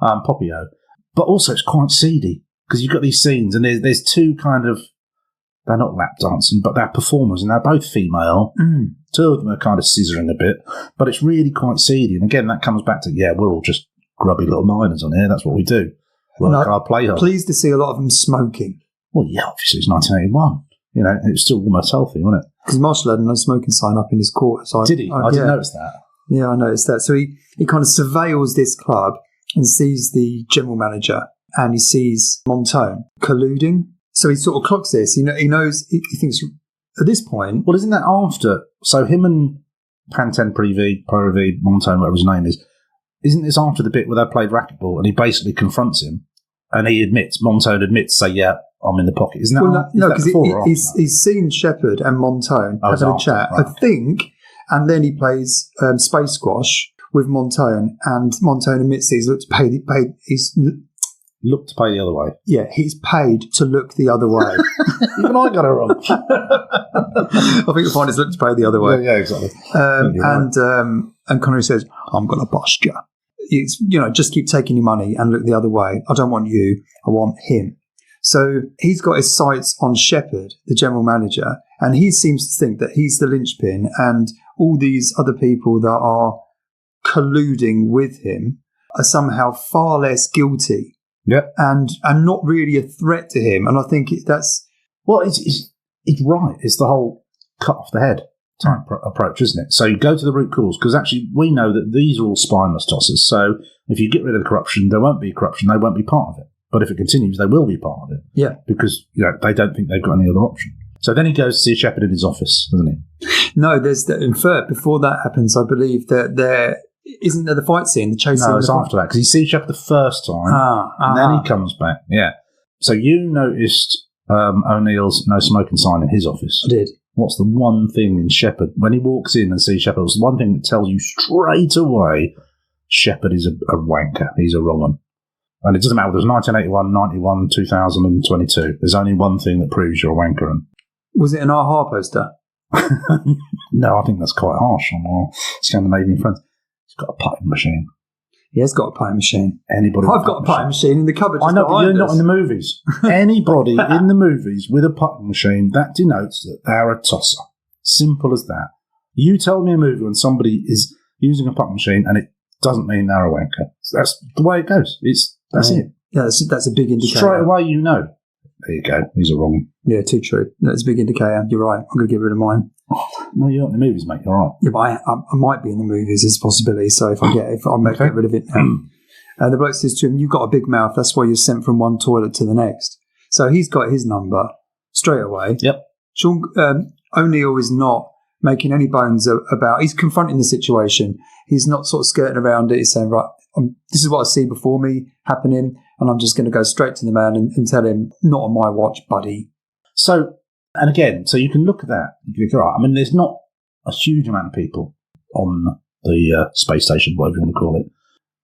Poppy-O. But also it's quite seedy, because you've got these scenes, and there's two kind of, they're not lap dancing, but they're performers, and they're both female. Two of them are kind of scissoring a bit, but it's really quite seedy. And again, that comes back to, we're all just grubby little miners on here. That's what we do. Work hard, play hard. Pleased to see a lot of them smoking. Well, yeah, obviously it's 1981. It was still almost healthy, wasn't it? Because Marshall had a no smoking sign up in his court. So did he? I didn't notice that. Yeah, I noticed that. So he kind of surveils this club and sees the general manager, and he sees Montone colluding. So he sort of clocks this. He knows, he thinks at this point... Well, isn't that after? So him and Panten Privé, Montone, whatever his name is, isn't this after the bit where they played racquetball and he basically confronts him and Montone admits, say, yeah, I'm in the pocket. Isn't that no, because he's seen Shepard and Montone having a chat, right. I think, and then he plays Space Squash with Montone, and Montone admits he's looked to pay the other way. Yeah, he's paid to look the other way. Even I got it wrong. I think you'll find it's look to pay the other way. Yeah, exactly. And Connery says, I'm going to bust you. It's, just keep taking your money and look the other way. I don't want you. I want him. So he's got his sights on Shepard, the general manager, and he seems to think that he's the linchpin, and all these other people that are colluding with him are somehow far less guilty. Yeah, and not really a threat to him. And I think that's... Well, it's right. It's the whole cut off the head type approach, isn't it? So you go to the root cause, because actually we know that these are all spineless tossers. So if you get rid of the corruption, there won't be corruption. They won't be part of it. But if it continues, they will be part of it. Yeah. Because they don't think they've got any other option. So then he goes to see Shepard in his office, doesn't he? No, there's before that happens, I believe that isn't there the fight scene, the chase scene? No, it's after that, because he sees Shepard the first time, and then he comes back. Yeah. So you noticed O'Neill's no smoking sign in his office. I did. What's the one thing in Shepard, when he walks in and sees Shepard, what's the one thing that tells you straight away Shepard is a wanker, he's a wrong one? And it doesn't matter whether it was 1981, 91, 2022. There's only one thing that proves you're a wanker. And was it an AHA poster? No, I think that's quite harsh on our Scandinavian friends. He's got a putting machine. He has got a putting machine. Anybody? I've got a putting machine in the cupboard. I know, but you're not in the movies. Anybody in the movies with a putting machine, that denotes that they're a tosser. Simple as that. You tell me a movie when somebody is using a putting machine and it doesn't mean they're a wanker. That's the way it goes. That's it. Yeah, that's a big indicator. Straight away, you know. There you go. He's a wrong one. Yeah, too true. That's a big indicator. You're right. I'm going to get rid of mine. No, you're not in the movies, mate. You're right. Yeah, but I might be in the movies. There's a possibility. So if I might get rid of it now. The bloke says to him, "You've got a big mouth. That's why you're sent from one toilet to the next." So he's got his number straight away. Yep. Sean O'Neill is not making any bones about. He's confronting the situation. He's not sort of skirting around it. He's saying, "Right, this is what I see before me happening, and I'm just going to go straight to the man and tell him, not on my watch, buddy." So, and again, so you can look at that. You can go, right, I mean, there's not a huge amount of people on the space station, whatever you want to call it.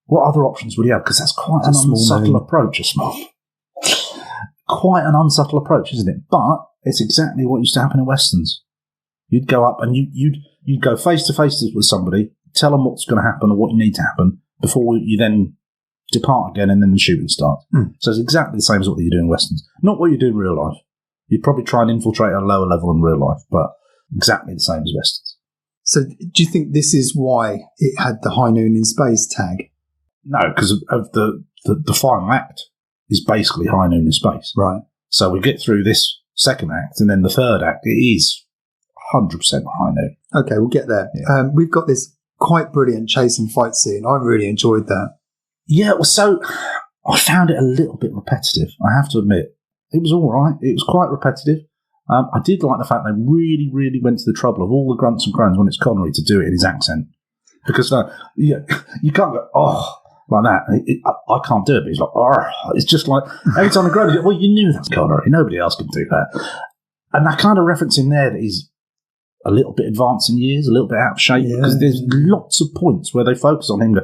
What other options would you have? Because that's quite an unsubtle approach, quite an unsubtle approach, isn't it? But it's exactly what used to happen in Westerns. You'd go up and you'd go face to face with somebody, tell them what's going to happen or what you need to happen before you then depart again, and then the shooting starts. So it's exactly the same as what you do in westerns. Not what you do in real life. You'd probably try and infiltrate at a lower level in real life, but exactly the same as westerns. So do you think this is why it had the High Noon in Space tag? No, because of the final act is basically High Noon in Space. Right. So we get through this second act, and then the third act, it is 100% High Noon. Okay, we'll get there. Yeah. We've got this quite brilliant chase and fight scene. I really enjoyed that. Yeah, well, so I found it a little bit repetitive, I have to admit. It was all right. It was quite repetitive. I did like the fact they really, really went to the trouble of all the grunts and groans when it's Connery to do it in his accent. Because you can't go, like that. I can't do it, but he's like, it's just like, every time I groan, you go, well, you knew that's Connery. Nobody else can do that. And that kind of reference in there that he's a little bit advanced in years, a little bit out of shape, because there's lots of points where they focus on him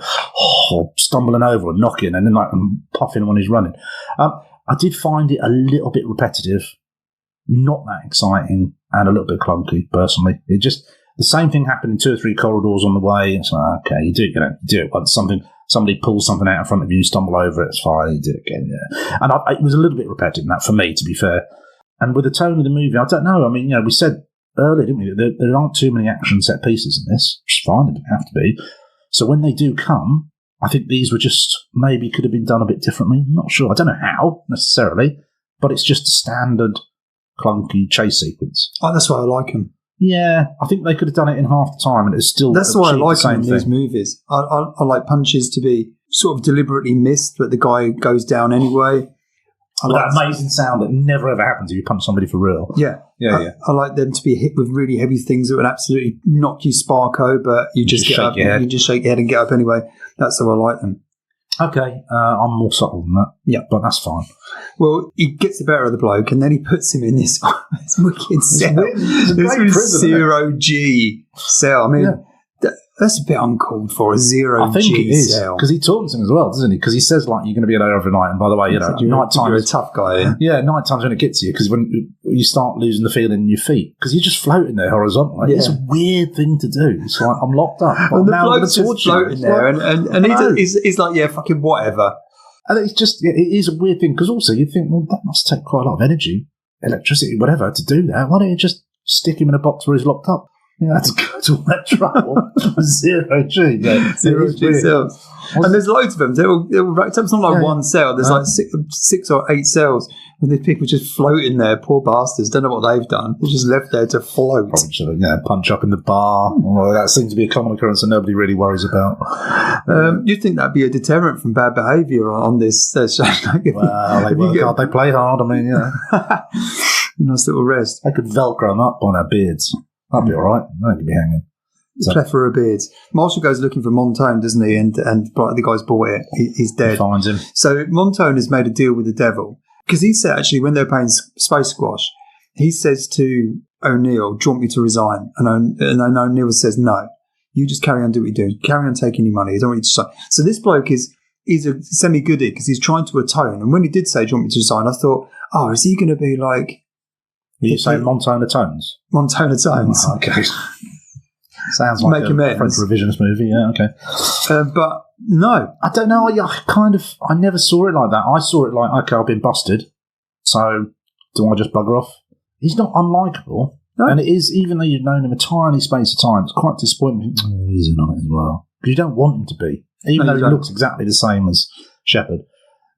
stumbling over and knocking and then like puffing when he's running. I did find it a little bit repetitive, not that exciting, and a little bit clunky, personally. It just, the same thing happened in 2 or 3 corridors on the way. It's like, okay, you do it once somebody pulls something out in front of you, you stumble over it, it's fine, you do it again, yeah. And it was a little bit repetitive in that, for me, to be fair. And with the tone of the movie, I don't know, I mean, we said earlier, didn't we, that there aren't too many action set pieces in this, which is fine, they don't have to be. So when they do come, I think these were just, maybe could have been done a bit differently. I'm not sure. I don't know how, necessarily, but it's just a standard clunky chase sequence. Oh, that's why I like them. Yeah, I think they could have done it in half the time and it's still That's why I like the them in these movies. I like punches to be sort of deliberately missed, but the guy goes down anyway. That amazing sound that never ever happens if you punch somebody for real. Yeah. I like them to be hit with really heavy things that would absolutely knock you sparko, but you just get up, you just shake your head and get up anyway. That's how I like them. Okay, I'm more subtle than that. Yeah, but that's fine. Well, he gets the better of the bloke, and then he puts him in this wicked cell. This 0 G cell. I mean, that's a bit uncalled for, a 0 I think G it is, cell. because he taunts him as well, doesn't he? Because he says, like, you're going to be there overnight, and by the way, night time. You're a tough guy. Yeah, night time's when it gets you, because when you start losing the feeling in your feet, because you're just floating there horizontally. It's a weird thing to do. It's like, I'm locked up. And the bloke's just floating there, and he's like, yeah, fucking whatever. And it's just, it is a weird thing, because also you think, well, that must take quite a lot of energy, electricity, whatever, to do that. Why don't you just stick him in a box where he's locked up? You know, to go to all that trouble for 0 G. Yeah, 0 G cells. And there's loads of them. They're all racked up. It's not like one cell. There's like 6 or 8 cells. And these people just floating there. Poor bastards. Don't know what they've done. They're just left there to float. Probably should have, punch up in the bar. Well, that seems to be a common occurrence that nobody really worries about. You'd think that'd be a deterrent from bad behaviour on this show. Well, they work hard. They play hard. I mean, nice little rest. They could Velcro them up on our beards. That'd be all right. They could be hanging. Plethora of beards. Marshall goes looking for Montone, doesn't he? And the guy's bought it. He's dead. He finds him. So Montone has made a deal with the devil. Because he said, actually, when they're playing Space Squash, he says to O'Neill, do you want me to resign? And O'Neill says, no. You just carry on doing what you're doing. Carry on taking your money. I don't want you to resign. So this bloke he's a semi-goodie because he's trying to atone. And when he did say, do you want me to resign? I thought, is he going to be like... Were you saying Montone atones? Montone atones. Oh, okay. Sounds like a French revisionist movie, yeah, okay. But no. I don't know, I never saw it like that. I saw it like, okay, I've been busted, so do I just bugger off? He's not unlikable, and it is, even though you've known him a tiny space of time, it's quite disappointing. He's in on it as well. Because you don't want him to be, even though he looks exactly the same as Shepard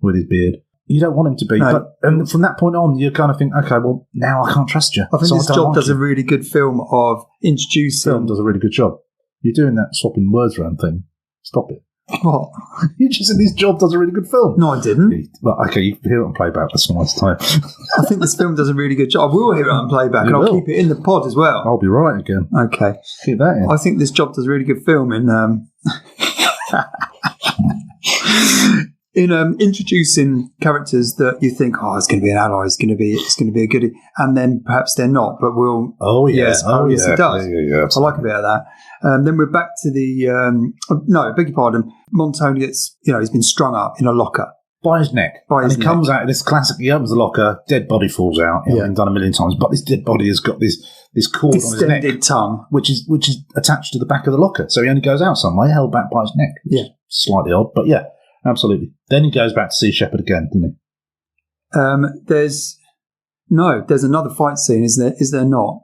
with his beard. You don't want him to be. No. And from that point on, you kind of think, okay, well, now I can't trust you. I think this job does a really good film of introducing... Film does a really good job. You're doing that swapping words around thing. Stop it. What? You just said this job does a really good film. No, I didn't. Well, okay, you can hear it on playback. That's a nice time. I think this film does a really good job. I will hear it on playback, and I'll keep it in the pod as well. I'll be right again. Okay. Keep that in. I think this job does a really good film in introducing characters that you think, it's going to be an ally, it's going to be a goodie, and then perhaps they're not, but we'll... Oh, yes. Yes, it does. Yeah. I like a bit of that. Then we're back to the... beg your pardon. Montone gets, he's been strung up in a locker. By his neck. He comes out of this classic, he opens the locker, dead body falls out. It's been done a million times, but this dead body has got this this cord on his neck, distended tongue, which is attached to the back of the locker. So he only goes out some way, held back by his neck. Yeah. Slightly odd, but yeah, absolutely. Then he goes back to see Shepard again, doesn't he? There's another fight scene, is there not?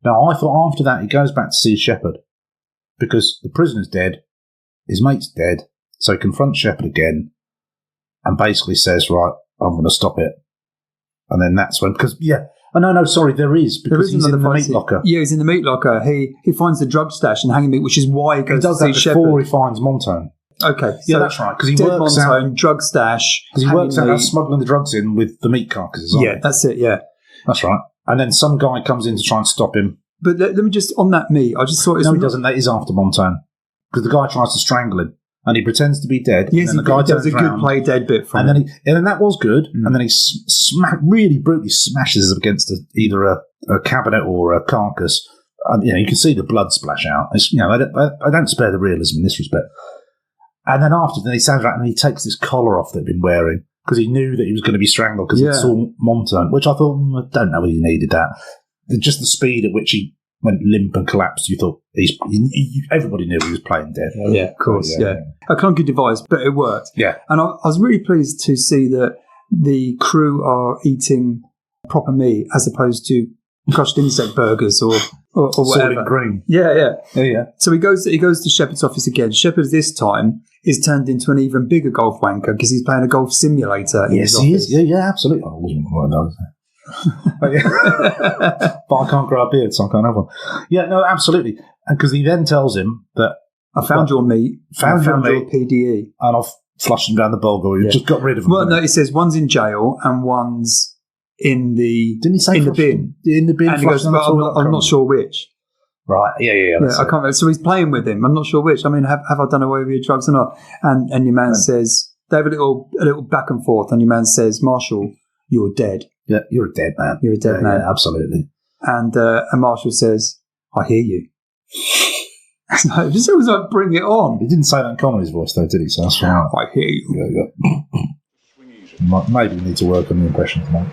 Now, I thought after that he goes back to see Shepard because the prisoner's dead, his mate's dead, so he confronts Shepard again and basically says, right, I'm going to stop it. And then that's when, because, there is, because he's in the meat locker. Yeah, he's in the meat locker. He finds the drug stash and hanging meat, which is why he goes to see Shepard. Before he finds Montone. Okay. Yeah, that's right. Because he dead works Montone, out, drug stash. Because he works out how smuggling the drugs in with the meat carcasses, aren't Yeah, he? that's it, yeah. That's right. And then some guy comes in to try and stop him. But let me just, on that meat, I just thought... No, he doesn't. That is after Montone. Because the guy tries to strangle him. And he pretends to be dead. Yes, and then the guy does a good play dead bit from him. And then that was good. And then he really brutally smashes against either a cabinet or a carcass. And, you can see the blood splash out. It's, I don't spare the realism in this respect. And then then he stands around and he takes this collar off that he'd been wearing because he knew that he was going to be strangled because he saw Montone, which I thought, I don't know if he needed that. Just the speed at which he went limp and collapsed, you thought everybody knew he was playing dead. Yeah, of course, yeah. A clunky device, but it worked. Yeah. And I was really pleased to see that the crew are eating proper meat as opposed to crushed insect burgers or whatever. Solid green. Yeah. So he goes to Shepard's office again. Shepard this time is turned into an even bigger golf wanker because he's playing a golf simulator in his office. Yes, he is. Yeah, absolutely. I wasn't quite that. But I can't grow a beard, so I can't have one. Yeah, no, absolutely. And because he then tells him that I found your meat, found your PDE, and I've flushed him down the bog, or you just got rid of him. Well, no, he says one's in jail and one's in the didn't he say in the bin? In the bin, and he goes, I'm not sure which. Right, yeah. I can't remember. So he's playing with him. I'm not sure which. I mean, have I done away with your drugs or not? And your man says they have a little back and forth, and your man says, Marshall, you're dead. Yeah, you're a dead man. You're a dead man. Yeah, absolutely. And Marshall says, I hear you. So just always like, bring it on. He didn't say that in Connery's voice, though, did he? So that's right. I hear you. Yeah. Maybe we need to work on the impression tonight.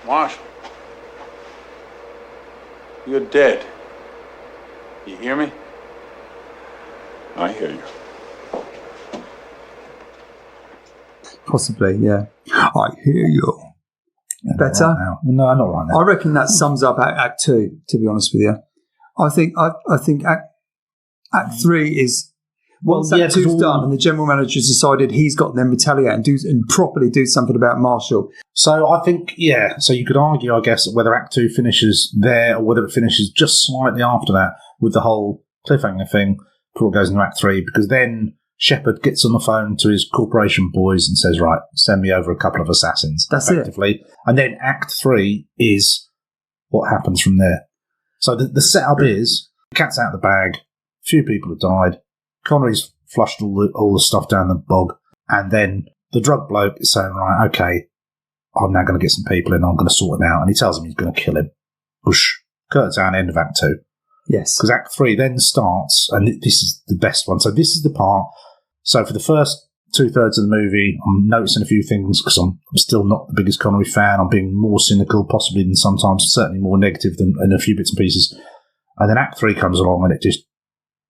Marshall, you're dead. You hear me? I hear you. Possibly, yeah. I hear you. Yeah, better? Right now. No, not right now. I reckon that sums up Act 2, to be honest with you. I think Act 3 is once Act 2's done and the general manager's decided he's got to then retaliate and properly do something about Marshall. So I think, so you could argue, I guess, whether Act 2 finishes there or whether it finishes just slightly after that with the whole cliffhanger thing before it goes into Act 3, because then Shepard gets on the phone to his corporation boys and says, right, send me over a couple of assassins. That's effectively. It. And then Act 3 is what happens from there. So the setup is, the cat's out of the bag, few people have died, Connery's flushed all the stuff down the bog, and then the drug bloke is saying, right, okay, I'm now going to get some people in, I'm going to sort him out, and he tells him he's going to kill him. Whoosh. Curtains down, end of Act 2. Yes. Because Act 3 then starts, and this is the best one. So this is the part. So for the first 2/3 of the movie, I'm noticing a few things because I'm still not the biggest Connery fan. I'm being more cynical, possibly than sometimes, certainly more negative than in a few bits and pieces. And then Act 3 comes along and it just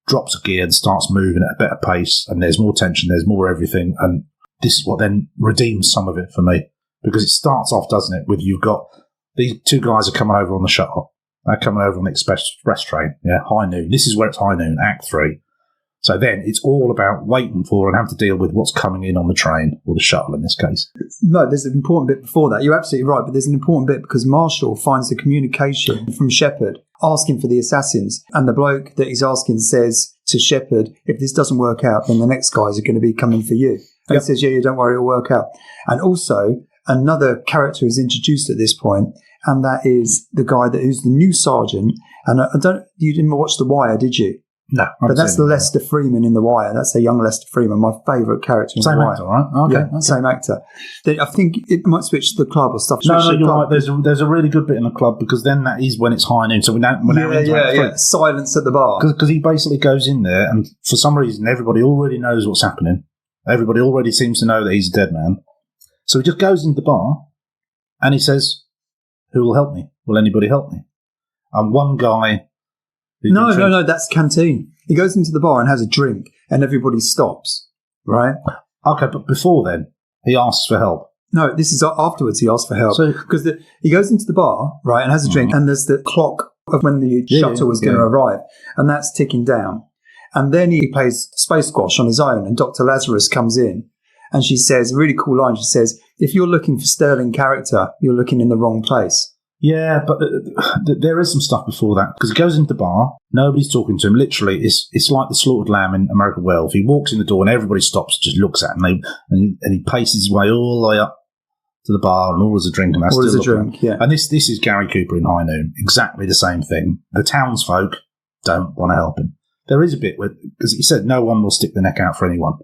drops a gear and starts moving at a better pace. And there's more tension, there's more everything. And this is what then redeems some of it for me. Because it starts off, doesn't it, with you've got these two guys are coming over on the shuttle. They're coming over on the express train. Yeah, high noon. This is where it's high noon, Act 3. So then it's all about waiting for and having to deal with what's coming in on the train, or the shuttle in this case. No, there's an important bit before that. You're absolutely right, but there's an important bit because Marshall finds the communication from Shepard asking for the assassins. And the bloke that he's asking says to Shepard, if this doesn't work out, then the next guys are going to be coming for you. And he says, yeah, don't worry, it'll work out. And also, another character is introduced at this point, and that is the guy who's the new sergeant. And you didn't watch The Wire, did you? No. But that's the Lester Freeman in The Wire. That's the young Lester Freeman, my favourite character in The Wire. Same actor, right? Okay. Yeah, same actor. I think it might switch to the club or stuff. No, you're right. There's a really good bit in the club because then that is when it's high noon. So we're now into Act 3. Silence at the bar. Because he basically goes in there and for some reason everybody already knows what's happening. Everybody already seems to know that he's a dead man. So he just goes into the bar and he says, who will help me? Will anybody help me? And one guy... No, that's canteen. He goes into the bar and has a drink, and everybody stops, right? Okay, but before then, he asks for help. No, this is afterwards he asks for help. So- Because he goes into the bar, right, and has a drink, and there's the clock of when the shuttle was going to arrive, and that's ticking down. And then he plays space squash on his own, and Dr. Lazarus comes in, and she says, a really cool line, she says, if you're looking for sterling character, you're looking in the wrong place. Yeah, but there is some stuff before that, because he goes into the bar, nobody's talking to him. Literally, it's like the slaughtered lamb in American Werewolf. He walks in the door and everybody stops, just looks at him, and he paces his way all the way up to the bar and orders a drink. And Orders a drink, yeah. And this is Gary Cooper in High Noon. Exactly the same thing. The townsfolk don't want to help him. There is a bit where, because he said no one will stick their neck out for anyone.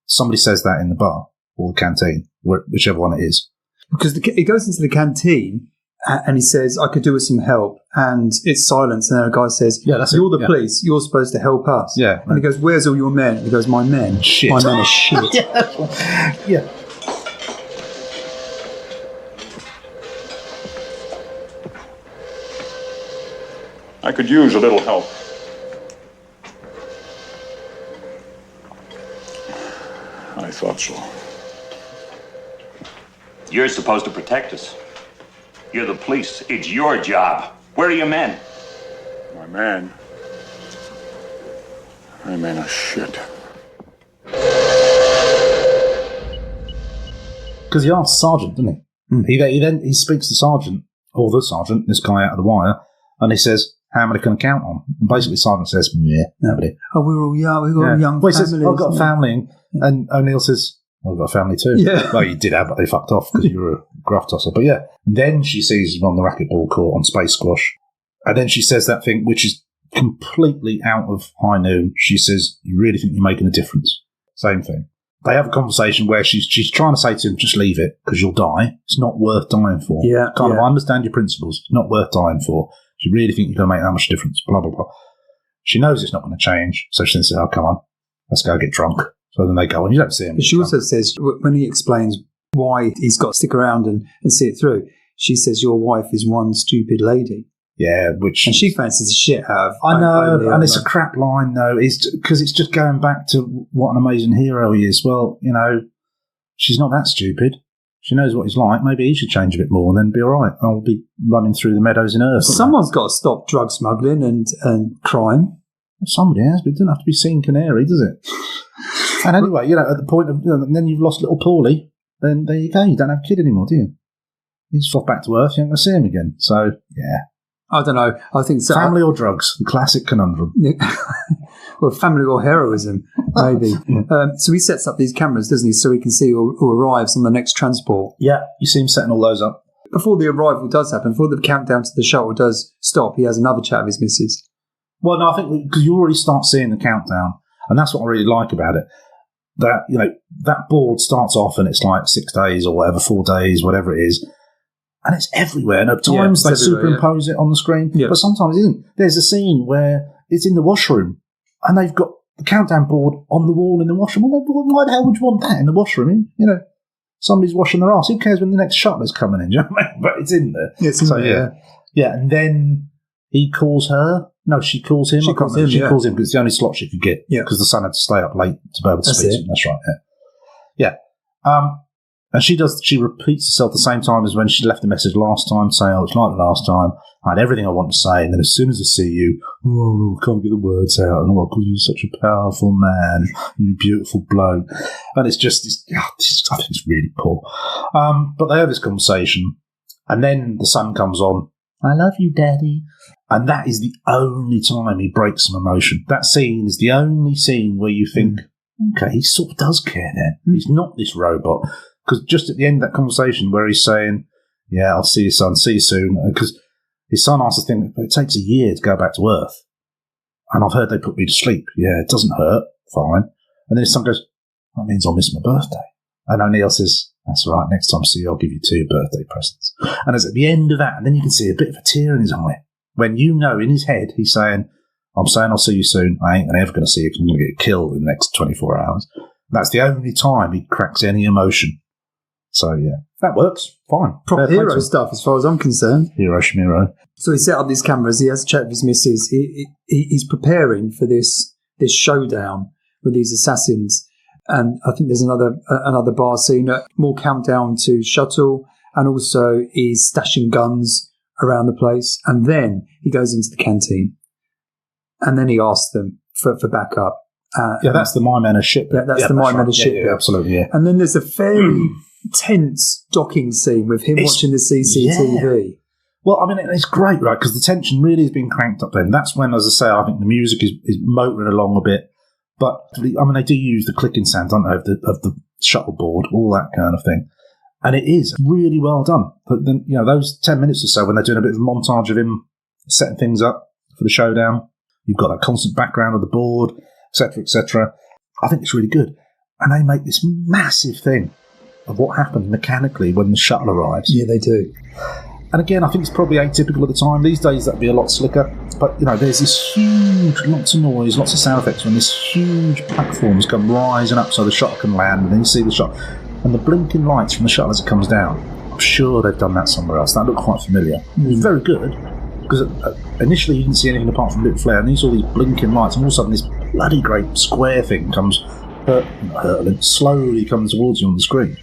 Somebody says that in the bar or the canteen, whichever one it is. Because he goes into the canteen and he says, I could do with some help. And it's silence. And then a guy says, Yeah, that's you're it, the yeah. police. You're supposed to help us. Yeah. And he goes, where's all your men? He goes, my men. Shit. My men are shit. Yeah. I could use a little help. I thought so. You're supposed to protect us. You're the police. It's your job. Where are your men? My man. My men are shit. Because he asks Sergeant, doesn't he? He speaks to Sergeant, or the Sergeant, this guy out of the wire, and he says, how many can I count on? And basically Sergeant says, yeah, nobody. Oh, we're all young. We've got young Well, he families. says, I've got a family. And O'Neill says, I've got a family too. Yeah. Well, you did have, but they fucked off because you were a graph tosser. But yeah, then she sees him on the racquetball court on Space Squash. And then she says that thing, which is completely out of High Noon. She says, you really think you're making a difference? Same thing. They have a conversation where she's trying to say to him, just leave it because you'll die. It's not worth dying for. Yeah. I understand your principles. It's not worth dying for. Do you really think you're going to make that much difference? Blah, blah, blah. She knows it's not going to change. So she says, oh, come on. Let's go get drunk. So then they go, and you don't see him. But she also says, when he explains why he's got to stick around and see it through, she says, your wife is one stupid lady. Yeah, which... And she fancies the shit out of... I know, and it's a crap line, though, because it's just going back to what an amazing hero he is. Well, you know, she's not that stupid. She knows what he's like. Maybe he should change a bit more and then be all right. I'll be running through the meadows in Earth. Someone's got to stop drug smuggling and crime. Somebody has, but it doesn't have to be seeing Connery, does it? And anyway, you know, at the point of, and then you've lost little Paulie, then there you go. You don't have a kid anymore, do you? He's off back to Earth. You ain't going to see him again. So, yeah. I don't know. I think so. Family or drugs? The classic conundrum. Well, family or heroism, maybe. So he sets up these cameras, doesn't he, so he can see who arrives on the next transport. Yeah, you see him setting all those up. Before the arrival does happen, before the countdown to the shuttle does stop, he has another chat with his missus. Well, no, I think because you already start seeing the countdown, and that's what I really like about it. That, you know, that board starts off and it's like 6 days or whatever, 4 days, whatever it is. And it's everywhere. And at times they superimpose it on the screen, but sometimes it isn't. There's a scene where it's in the washroom and they've got the countdown board on the wall in the washroom. Well, why the hell would you want that in the washroom? You know, somebody's washing their ass. Who cares when the next shutter's coming in? Do you know what I mean? But it's in there. It's in there. Yeah, and then he calls her. No, she calls him. She calls him because it's the only slot she could get. Yeah, because the son had to stay up late to be able to speak to him. That's right. Yeah. And she repeats herself the same time as when she left the message last time, saying, oh, it's like the last time. I had everything I want to say, and then as soon as I see you, I can't get the words out, and because you're such a powerful man, you beautiful bloke. And I think it's really poor. But they have this conversation, and then the son comes on, I love you, Daddy. And that is the only time he breaks some emotion. That scene is the only scene where you think, okay, he sort of does care then. He's not this robot. Because just at the end of that conversation where he's saying, yeah, I'll see you, son, see you soon. Because his son asks the thing, it takes a year to go back to Earth. And I've heard they put me to sleep. Yeah, it doesn't hurt. Fine. And then his son goes, that means I'll miss my birthday. And O'Neill says, that's all right, next time I see you, I'll give you 2 birthday presents. And it's at the end of that, and then you can see a bit of a tear in his eye. When you know in his head, he's saying, I'm saying I'll see you soon. I ain't ever going to see you because I'm going to get killed in the next 24 hours. That's the only time he cracks any emotion. So, yeah. That works. Fine. Proper Fair play hero to him. stuff, as far as I'm concerned. Hero Shmiro. So he set up these cameras. He has a chat with his missus. He's preparing for this showdown with these assassins. And I think there's another bar scene, more countdown to shuttle, and also he's stashing guns around the place. And then he goes into the canteen, and then he asks them for backup. That's the My Men ship. That's the My Men ship. Yeah, absolutely. Yeah. And then there's a fairly tense docking scene with him watching the CCTV. Yeah. Well, I mean, it's great, right? Because the tension really has been cranked up then. That's when, as I say, I think the music is motoring along a bit. But, I mean, they do use the clicking sound, don't they, of the shuttlecboard, all that kind of thing. And it is really well done. But then, those 10 minutes or so when they're doing a bit of a montage of him setting things up for the showdown, you've got that constant background of the board, etc., etc. I think it's really good. And they make this massive thing of what happens mechanically when the shuttle arrives. Yeah, they do. And again, I think it's probably atypical at the time. These days, that'd be a lot slicker. But, there's this huge, lots of noise, lots of sound effects when this huge platforms come rising up so the shuttle can land, and then you see the shuttle. And the blinking lights from the shuttle as it comes down. I'm sure they've done that somewhere else. That looked quite familiar. It was very good, because initially you didn't see anything apart from a little flare, and then you saw these blinking lights, and all of a sudden this bloody great square thing comes hurtling, slowly comes towards you on the screen.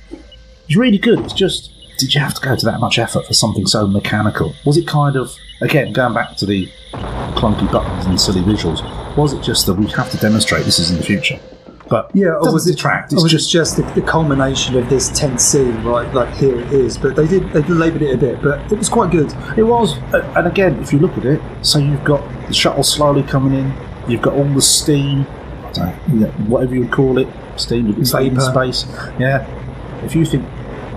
It's really good. It's just, did you have to go to that much effort for something so mechanical? Was it kind of, again, going back to the clunky buttons and silly visuals, was it just that we have to demonstrate this is in the future? But yeah, or was it detract? It's just the culmination of this tense scene, right? Like, here it is. But they laboured it a bit, but it was quite good. It was. And again, if you look at it, so you've got the shuttle slowly coming in, you've got all the steam, whatever you would call it, steam, in space. Yeah. If you think,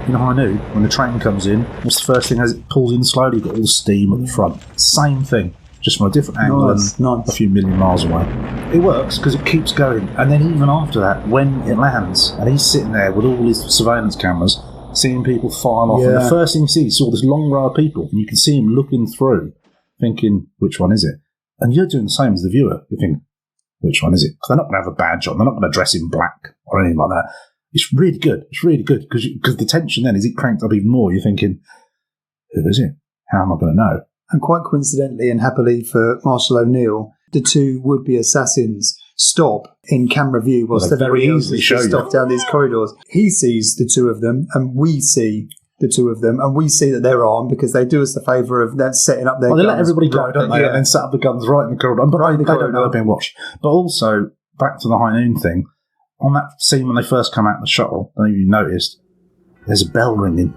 in high noon, when the train comes in, what's the first thing as it pulls in slowly? You've got all the steam at the front. Same thing, just from a different angle and a few million miles away. It works because it keeps going. And then even after that, when it lands, and he's sitting there with all his surveillance cameras, seeing people file off, and the first thing you see is all this long row of people, and you can see him looking through, thinking, which one is it? And you're doing the same as the viewer. You think, which one is it? Because they're not going to have a badge on. They're not going to dress in black or anything like that. It's really good. It's really good because the tension then is it cranked up even more. You're thinking, who is it? How am I going to know? And quite coincidentally and happily for Marshall O'Neill, the two would-be assassins stop in camera view whilst they're very easily stop down these corridors. He sees the two of them, and we see the two of them, and we see that they're armed because they do us the favour of them setting up their guns. They let everybody go, don't they? Yeah. And then set up the guns right in the corridor. But they don't know they're being watched. But also, back to the high noon thing, on that scene when they first come out of the shuttle, I don't know if you noticed, there's a bell ringing.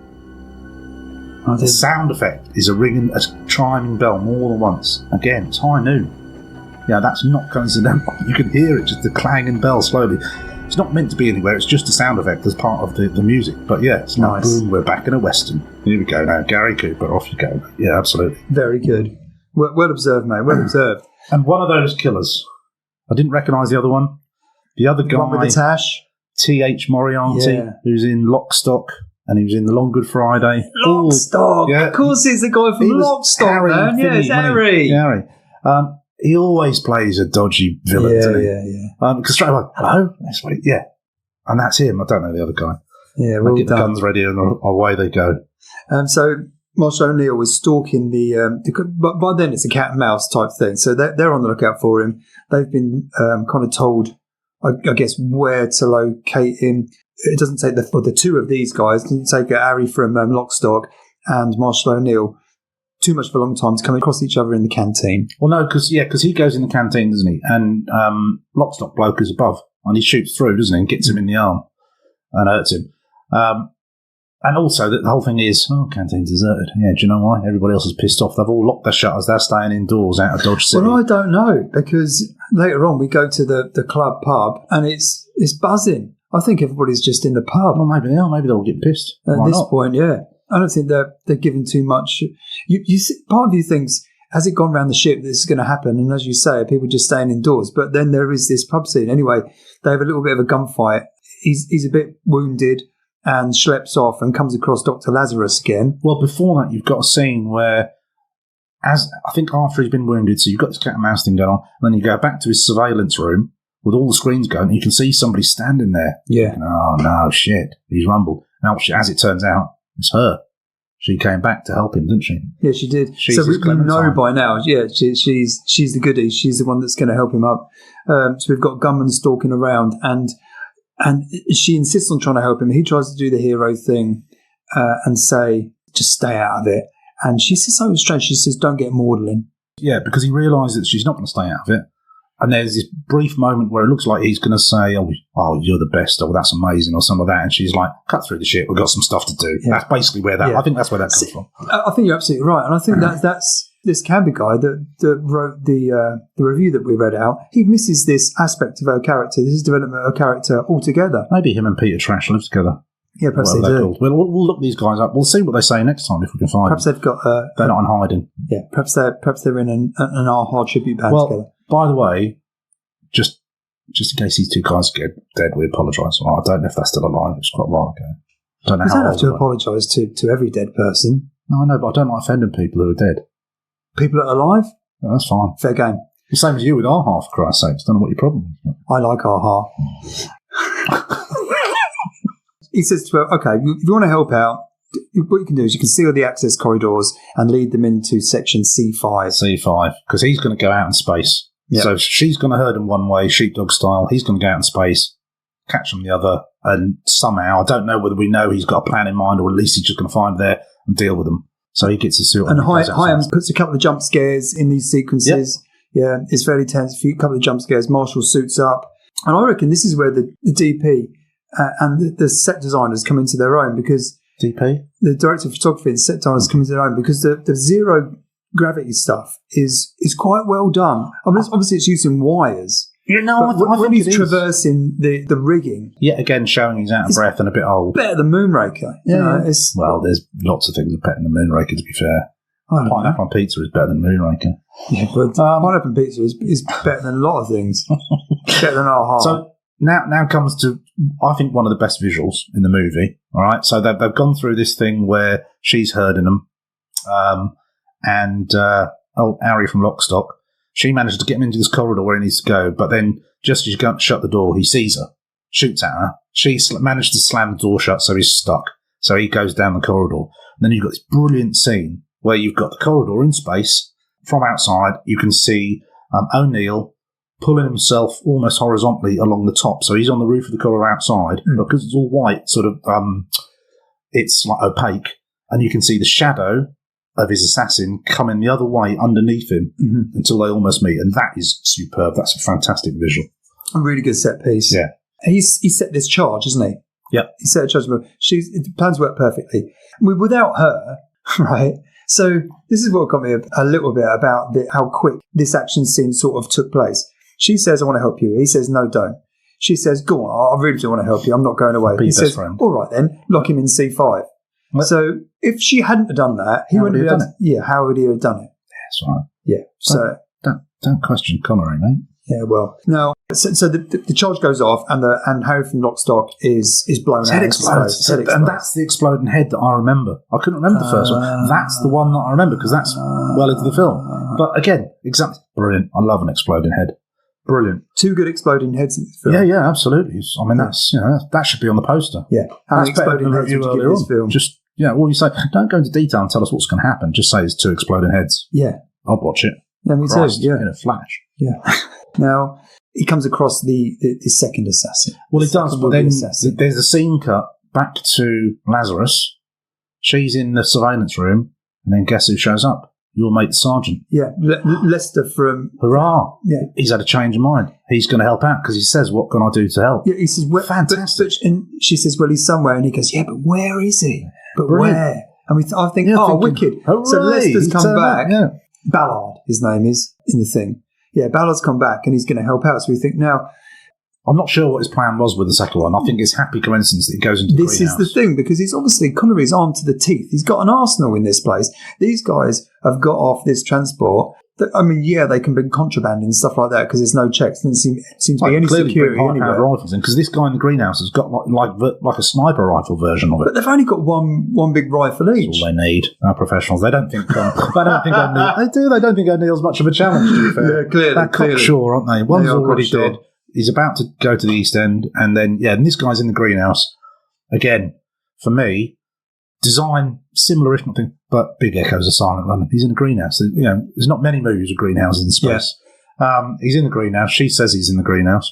The sound effect is a chiming bell more than once. Again, it's high noon. Yeah, that's not coincidental. You can hear it, just the clanging bell slowly. It's not meant to be anywhere, it's just a sound effect as part of the music. But yeah, it's like, boom, we're back in a Western. Here we go now, Gary Cooper, off you go. Yeah, absolutely. Very good. Well observed, mate, well observed. And one of those killers, I didn't recognise the other one. The other guy, one with the tash, T.H. Moriarty, who's in Lock, Stock, and he was in The Long Good Friday. Lock, Stock! Yeah. Of course he's the guy from Lock, Stock, man. Yeah, it's Harry. Harry. He always plays a dodgy villain, doesn't he? Yeah. Because straight away, hello? That's what and that's him. I don't know the other guy. Yeah, well get the guns ready and away they go. So Marshall O'Neill was stalking but by then it's a cat and mouse type thing. So they're on the lookout for him. They've been kind of told, I guess, where to locate him. It doesn't take the two of these guys, didn't take Harry from Lock, Stock and Marshall O'Neill too much of a long time to come across each other in the canteen. Well, no, because he goes in the canteen, doesn't he? And Lock, Stock bloke is above, and he shoots through, doesn't he, and gets him in the arm and hurts him. And also, the whole thing is, canteen's deserted. Yeah, do you know why? Everybody else is pissed off. They've all locked their shutters. They're staying indoors out of Dodge City. Well, I don't know, because later on we go to the club pub and it's buzzing. I think everybody's just in the pub. Well, maybe they are. Maybe they'll get pissed. At this point, yeah. I don't think they're giving too much. You part of you thinks, has it gone around the ship that this is going to happen? And as you say, people just staying indoors. But then there is this pub scene. Anyway, they have a little bit of a gunfight. He's a bit wounded and schleps off and comes across Dr. Lazarus again. Well, before that, you've got a scene where, I think after he's been wounded, so you've got this cat and mouse thing going on, and then you go back to his surveillance room with all the screens going, and you can see somebody standing there. Yeah. Oh, no, shit. He's rumbled. Now, as it turns out, It's her. She came back to help him, didn't she? Yeah, she did. She's so we his Clementine. know by now, yeah, she's the goodie. She's the one that's going to help him up. So we've got gunmen stalking around, and she insists on trying to help him. He tries to do the hero thing and say, just stay out of it. And she says something strange. She says, don't get maudlin. Yeah, because he realises that she's not going to stay out of it. And there's this brief moment where it looks like he's going to say, oh, you're the best, or that's amazing, or something like that. And she's like, cut through the shit, we've got some stuff to do. Yeah. That's basically where I think that's where that comes from. I think you're absolutely right. And I think that's this Canby guy that wrote the review that we read out. He misses this aspect of her character, this development of her character altogether. Maybe him and Peter Trash live together. Yeah, perhaps they do. We'll look these guys up. We'll see what they say next time if we can find perhaps them. They've got... they're not in hiding. Yeah, perhaps they're in an Hard tribute band together. By the way, just in case these two guys get dead, we apologise. Well, I don't know if they're still alive. It's quite a while ago. I don't know you don't have to apologise to every dead person. No, I know, but I don't like offending people who are dead. People that are alive? No, that's fine. Fair game. The same as you with Aha, for Christ's sakes. Don't know what your problem is. I like Aha. He says to her, okay, if you want to help out, what you can do is you can seal the access corridors and lead them into section C5. C5, because he's going to go out in space. Yep. So she's going to herd them one way, sheepdog style. He's going to go out in space, catch them the other, and somehow, I don't know whether we know he's got a plan in mind, or at least he's just going to find them there and deal with them. So he gets his suit on. And Hyams puts a couple of jump scares in these sequences. Yep. Yeah, it's fairly tense. A couple of jump scares. Marshall suits up. And I reckon this is where the DP and the set designers come into their own, because DP? The director of photography and set designers come into their own, because the zero gravity stuff is quite well done. I mean, obviously it's using wires. You know, I when think he's traversing the rigging, yet again showing he's out of breath and a bit old. Better than Moonraker. Yeah. Well, there's lots of things that are better than Moonraker, to be fair. Pineapple on pizza is better than Moonraker. Yeah, but pineapple on pizza is better than a lot of things. Better than our heart. So now comes to, I think, one of the best visuals in the movie. All right, so they've gone through this thing where she's herding them, and Harry from Lockstock, she manages to get him into this corridor where he needs to go, but then just as she's going to shut the door, he sees her, shoots at her. She managed to slam the door shut, so he's stuck. So he goes down the corridor. And then you've got this brilliant scene where you've got the corridor in space. From outside, you can see O'Neill pulling himself almost horizontally along the top. So he's on the roof of the corridor outside, but because it's all white, sort of, it's like opaque, and you can see the shadow of his assassin coming the other way underneath him until they almost meet. And that is superb. That's a fantastic visual. A really good set piece. Yeah. He set this charge, hasn't he? Yeah. He set a charge. The plans work perfectly. Without her, right? So this is what got me a little bit about how quick this action scene sort of took place. She says, I want to help you. He says, no, don't. She says, go on, I really do want to help you. I'm not going away. He says, all right then, lock him in C5. What? So if she hadn't have done that, he wouldn't have done it. Yeah, how would he have done it? That's right. Yeah. So don't question Connery, mate. Yeah, well, no. So the charge goes off, and Harry from Lockstock is blown out. Head explodes. And that's the exploding head that I remember. I couldn't remember the first one. That's the one that I remember because that's well into the film. But again, exactly brilliant. I love an exploding head. Brilliant. 2 good exploding heads in this film. Yeah, absolutely. I mean, that's that should be on the poster. Yeah, how many exploding heads would you give this film? Just all you say. Don't go into detail and tell us what's going to happen. Just say it's 2 exploding heads. Yeah, I'd watch it. Yeah, me too. Yeah, in a flash. Yeah. Now he comes across the second assassin. Well, he does, but then there's a scene cut back to Lazarus. She's in the surveillance room, and then guess who shows up? Your mate, the sergeant. Yeah, Lester from... Hurrah! Yeah. He's had a change of mind. He's going to help out because he says, what can I do to help? Yeah, he says, fantastic. And she says, well, he's somewhere. And he goes, yeah, but where is he? But brilliant. Where? And I think, wicked. Hooray, so Lester's come back. Yeah. Ballard, his name is, in the thing. Yeah, Ballard's come back and he's going to help out. So we think now... I'm not sure what his plan was with the second one. I think it's happy coincidence that he goes into the greenhouse. This is the thing, because he's obviously, Connery's armed to the teeth. He's got an arsenal in this place. These guys have got off this transport. I mean, yeah, they can bring contraband and stuff like that because there's no checks. Doesn't seem to be any security anywhere. Rifles in because this guy in the greenhouse has got like a sniper rifle version of it. But they've only got one big rifle each. That's all they need. Our professionals. They don't think. They don't think O'Neill's much of a challenge. To be fair, yeah, clearly. They're cocksure, aren't they? One's already dead. He's about to go to the East End, and then and this guy's in the greenhouse again. For me, design similar, if not thing, but Big Echo's a silent runner. He's in a greenhouse. There's not many movies with greenhouses in space. Yeah. He's in the greenhouse. She says he's in the greenhouse,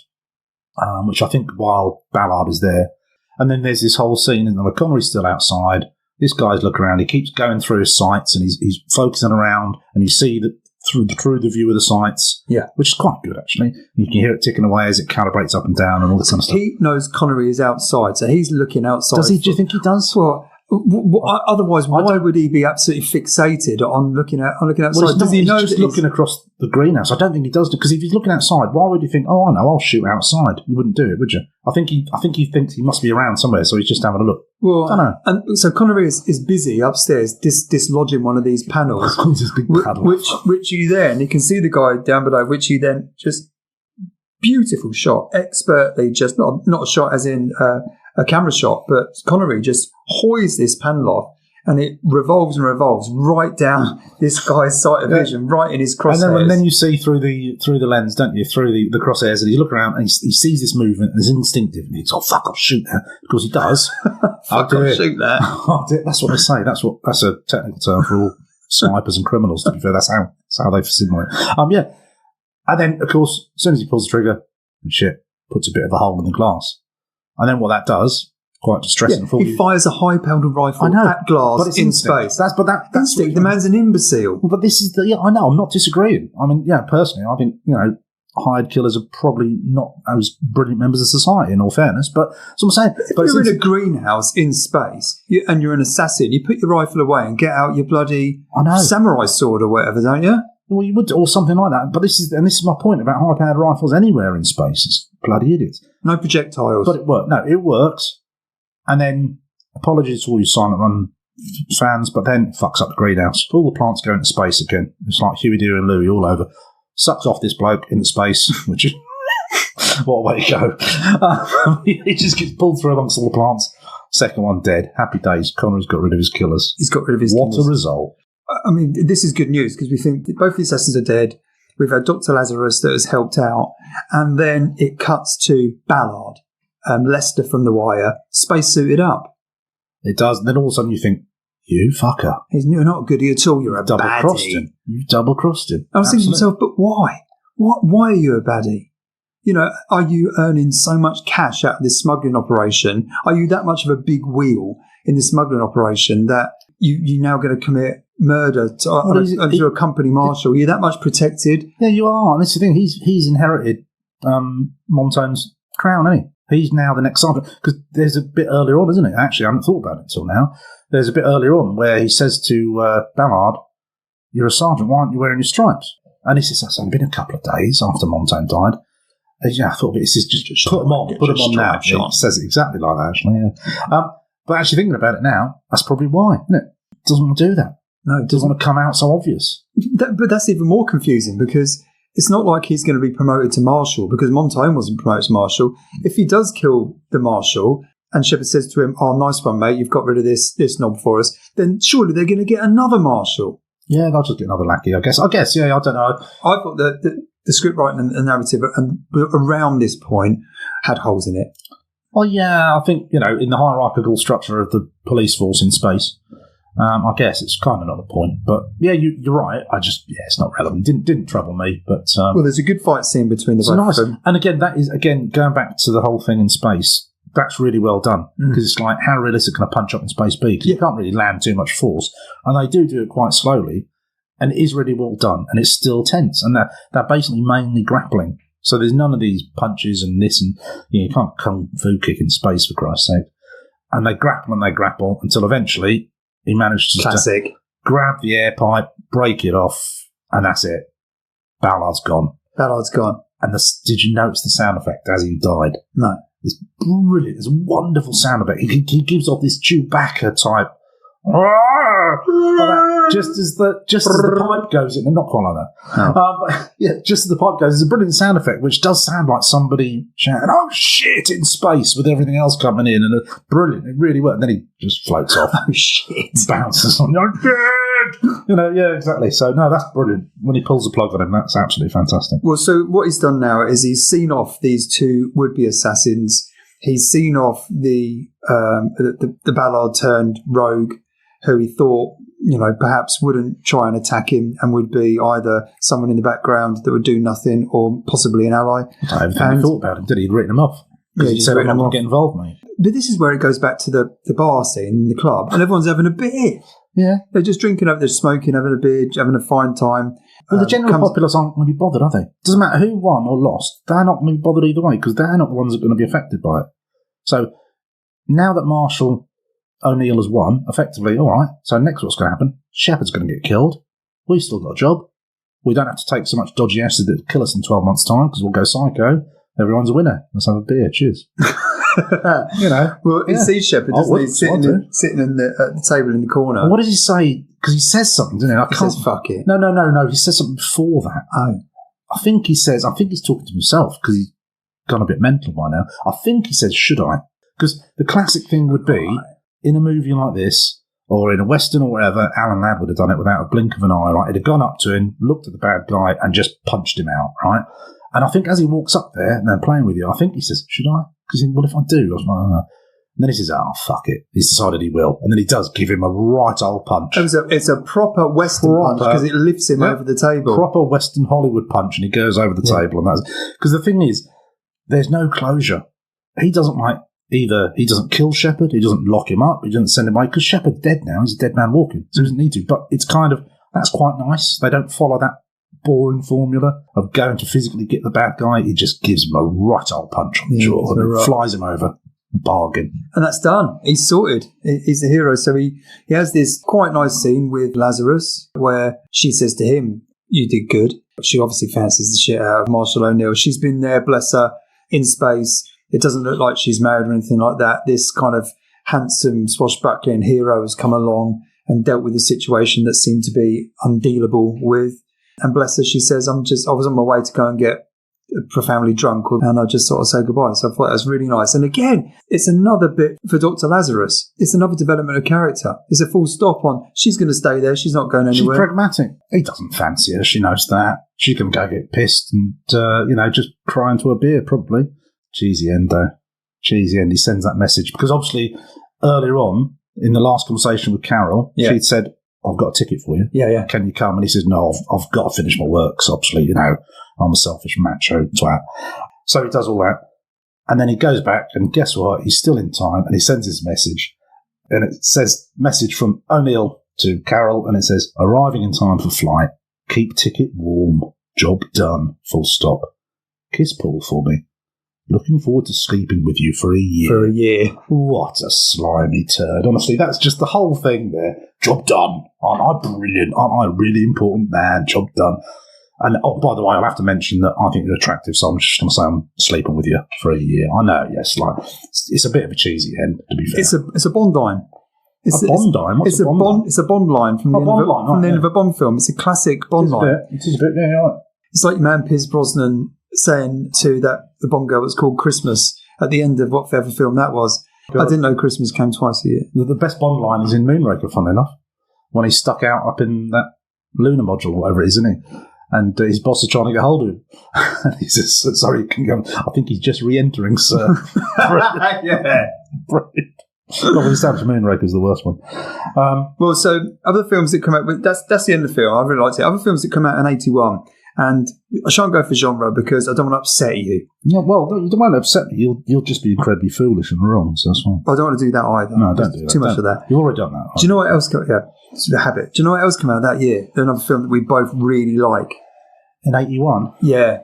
which I think while Ballard is there. And then there's this whole scene, and Connery's still outside. This guy's looking around. He keeps going through his sights, and he's focusing around, and you see that through the view of the sights, which is quite good, actually. You can hear it ticking away as it calibrates up and down and all this kind of stuff. He knows Connery is outside, so he's looking outside. Does he? Do you think he does? Well, otherwise, why would he be absolutely fixated on looking outside? Well, does he know just looking across the greenhouse? I don't think he does, because if he's looking outside, why would you think, oh, I know, I'll shoot outside? You wouldn't do it, would you? I think he thinks he must be around somewhere, so he's just having a look. Well, I don't know. And so Connery is busy upstairs dislodging one of these panels, this big panel. which you can see the guy down below, which you then just beautiful shot, expertly, just not a shot as in a camera shot, but Connery just hoists this panel off, and it revolves and revolves right down this guy's sight of vision, right in his crosshairs. And then you see through the lens, don't you, through the crosshairs, and you look around and he sees this movement, and it's instinctive, and he thinks, oh, fuck, I'll shoot that. Because he does. I'll shoot that. That's what they say. That's a technical term for all snipers and criminals, to be fair. That's how they simulate. Yeah. And then, of course, as soon as he pulls the trigger, and shit, puts a bit of a hole in the glass. And then what that does, quite distressing for you. He fires a high-powered rifle at glass but in space. That's instinct. The man's an imbecile. Well, but this is I know, I'm not disagreeing. I mean, personally, I think, hired killers are probably not as brilliant members of society, in all fairness, but that's what I'm saying. But if you're in a greenhouse in space, and you're an assassin, you put your rifle away and get out your bloody samurai sword or whatever, don't you? Well, you would, or something like that. But this is my point about high-powered rifles anywhere in space. It's bloody idiots. No projectiles. But it works. No, it works. And then, apologies to all you Silent Run fans, but then it fucks up the greenhouse. All the plants go into space again. It's like Huey, Dewey and Louie all over. Sucks off this bloke into space, which is what a way to go. He just gets pulled through amongst all the plants. Second one dead. Happy days. Connery's got rid of his killers. He's got rid of his killers. What a result. I mean, this is good news, because we think that both the assassins are dead. We've had Dr. Lazarus that has helped out. And then it cuts to Ballard, Lester from The Wire, spacesuited up. It does. And then all of a sudden you think, you fucker. You're not a goodie at all. You're a double-crossed baddie. him. You double-crossed him. I was thinking to myself, but why? Why are you a baddie? Are you earning so much cash out of this smuggling operation? Are you that much of a big wheel in the smuggling operation that you're now going to commit murder to a company marshal? Are you that much protected? Yeah, you are. And that's the thing. He's inherited Montaigne's crown, hasn't he? He's now the next sergeant. Because there's a bit earlier on, isn't it? Actually, I haven't thought about it until now. There's a bit earlier on where he says to Ballard, you're a sergeant, why aren't you wearing your stripes? And he says, that's only been a couple of days after Montaigne died. And, I thought, this is just put them on now. It says it exactly like that, actually. Yeah. But actually thinking about it now, that's probably why, isn't it? Doesn't want to do that. No, it doesn't want to come out so obvious. But that's even more confusing, because it's not like he's going to be promoted to marshal, because Montaigne wasn't promoted to marshal. If he does kill the marshal and Shepard says to him, oh, nice one, mate, you've got rid of this knob for us, then surely they're going to get another marshal. Yeah, they'll just get another lackey, I guess, yeah, I don't know. I thought that the script writing and the narrative around this point had holes in it. Well, yeah, I think, in the hierarchical structure of the police force in space, I guess it's kind of not the point. But, yeah, you're right. It's not relevant. Didn't trouble me. But well, there's a good fight scene between the both of them. And again, that is, going back to the whole thing in space, that's really well done. Because it's like, how realistic can a punch up in space be? Because you can't really land too much force. And they do it quite slowly. And it is really well done. And it's still tense. And they're basically mainly grappling. So there's none of these punches and this and you can't kung fu kick in space, for Christ's sake. And they grapple until eventually he manages to grab the air pipe, break it off, and that's it. Ballard's gone. And did you notice the sound effect as he died? No. It's brilliant. It's a wonderful sound effect. He gives off this Chewbacca type. Just as the pipe goes in, and not quite like that. But yeah, just as the pipe goes, it's a brilliant sound effect, which does sound like somebody shouting, "Oh shit!" in space with everything else coming in, and brilliant. It really worked. And then he just floats off. Oh shit! Bounces on. I'm dead. Yeah, exactly. So no, that's brilliant. When he pulls the plug on him, that's absolutely fantastic. Well, so what he's done now is he's seen off these two would-be assassins. he's seen off the Ballard turned rogue, who he thought, perhaps wouldn't try and attack him and would be either someone in the background that would do nothing or possibly an ally. I don't think he thought about him, did he? He'd written him off. Because he said, I'm not going to get involved, mate. But this is where it goes back to the bar scene in the club, and everyone's having a beer. Yeah. They're just drinking they're smoking, having a beer, having a fine time. Well, the general populace aren't going to be bothered, are they? Doesn't matter who won or lost, they're not going to be bothered either way, because they're not the ones that are going to be affected by it. So, now that Marshall O'Neill has won, effectively, all right, so next what's going to happen? Shepard's going to get killed. We've still got a job. We don't have to take so much dodgy acid that'll kill us in 12 months' time, because we'll go psycho. Everyone's a winner. Let's have a beer. Cheers. Well, he sees Shepard, doesn't he? Sitting at the table in the corner. Well, what does he say? Because he says something, doesn't he? He says, fuck it. No. He says something before that. Oh. I think he's talking to himself, because he's gone a bit mental by now. I think he says, should I? Because the classic thing would be, in a movie like this, or in a Western or whatever, Alan Ladd would have done it without a blink of an eye, right? He'd have gone up to him, looked at the bad guy, and just punched him out, right? And I think as he walks up there and they're playing with you, I think he says, should I? Because what if I do? I was like, oh. And then he says, oh, fuck it. He's decided he will. And then he does give him a right old punch. It's a proper Western punch, because it lifts him over the table. Proper Western Hollywood punch, and he goes over the table. And that's because the thing is, there's no closure. He doesn't either he doesn't kill Shepard, he doesn't lock him up, he doesn't send him away, because Shepard's dead now. He's a dead man walking, so he doesn't need to. But it's kind of, that's quite nice. They don't follow that boring formula of going to physically get the bad guy. He just gives him a right old punch on the jaw and flies him over. Bargain. And that's done. He's sorted. He's the hero. So he has this quite nice scene with Lazarus where she says to him, you did good. She obviously fancies the shit out of Marshall O'Neill. She's been there, bless her, in space. It doesn't look like she's married or anything like that. This kind of handsome, swashbuckling hero has come along and dealt with a situation that seemed to be undealable with. And bless her, she says, I was on my way to go and get profoundly drunk, and I just sort of say goodbye. So I thought that was really nice. And again, it's another bit for Dr. Lazarus. It's another development of character. It's a full stop on, she's going to stay there. She's not going anywhere. She's pragmatic. He doesn't fancy her. She knows that. She can go get pissed and, just cry into a beer, probably. Cheesy end, though. Cheesy end. He sends that message because obviously earlier on, in the last conversation with Carol, she'd said, I've got a ticket for you. Yeah. Can you come? And he says, no, I've got to finish my work. So obviously, I'm a selfish macho twat. So he does all that. And then he goes back and guess what? He's still in time and he sends his message. And it says, message from O'Neill to Carol. And it says, arriving in time for flight. Keep ticket warm. Job done. Full stop. Kiss Paul for me. Looking forward to sleeping with you for a year. What a slimy turd. Honestly, that's just the whole thing there. Job done. Aren't I brilliant? Aren't I a really important man? Job done. And, by the way, I'll have to mention that I think you're attractive, so I'm just going to say I'm sleeping with you for a year. I know, yes, it's a bit of a cheesy end, to be fair. It's a Bond line. It's a Bond line? What's a Bond line? It's a Bond line from the end of a Bond film. It's a classic Bond line. It is a bit, yeah, right. It's like your man Pierce Brosnan saying to the Bond girl that's called Christmas at the end of whatever film that was. I didn't know Christmas came twice a year. The best Bond line is in Moonraker, funnily enough, when he's stuck out up in that lunar module, whatever it is, isn't he? And his boss is trying to get hold of him. And he says, sorry, can go. I think he's just re-entering, sir. Yeah. Brilliant. Well, the established Moonraker is the worst one. Well, so other films that come out, that's the end of the film. I really liked it. Other films that come out in 81, and I shan't go for genre because I don't want to upset you. Yeah, well, you don't want to upset me. You'll just be incredibly foolish and wrong, so that's fine. I don't want to do that either. No, don't do that. Too much of that. You've already done that. Do you know what else? It's a habit. Do you know what else came out that year? Another film that we both really like. In 81? Yeah.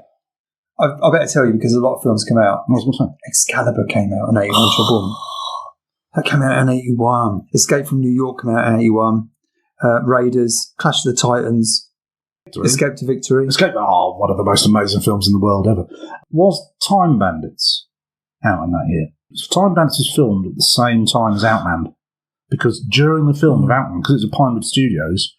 I better tell you because a lot of films come out. What was I saying? Excalibur came out in 81. Boom. That came out in 81. Escape from New York came out in 81. Raiders, Clash of the Titans, Escape to Victory. One of the most amazing films in the world ever. Was Time Bandits out in that year? Time Bandits was filmed at the same time as Outland. Because during the film of Outland, because it was at Pinewood Studios,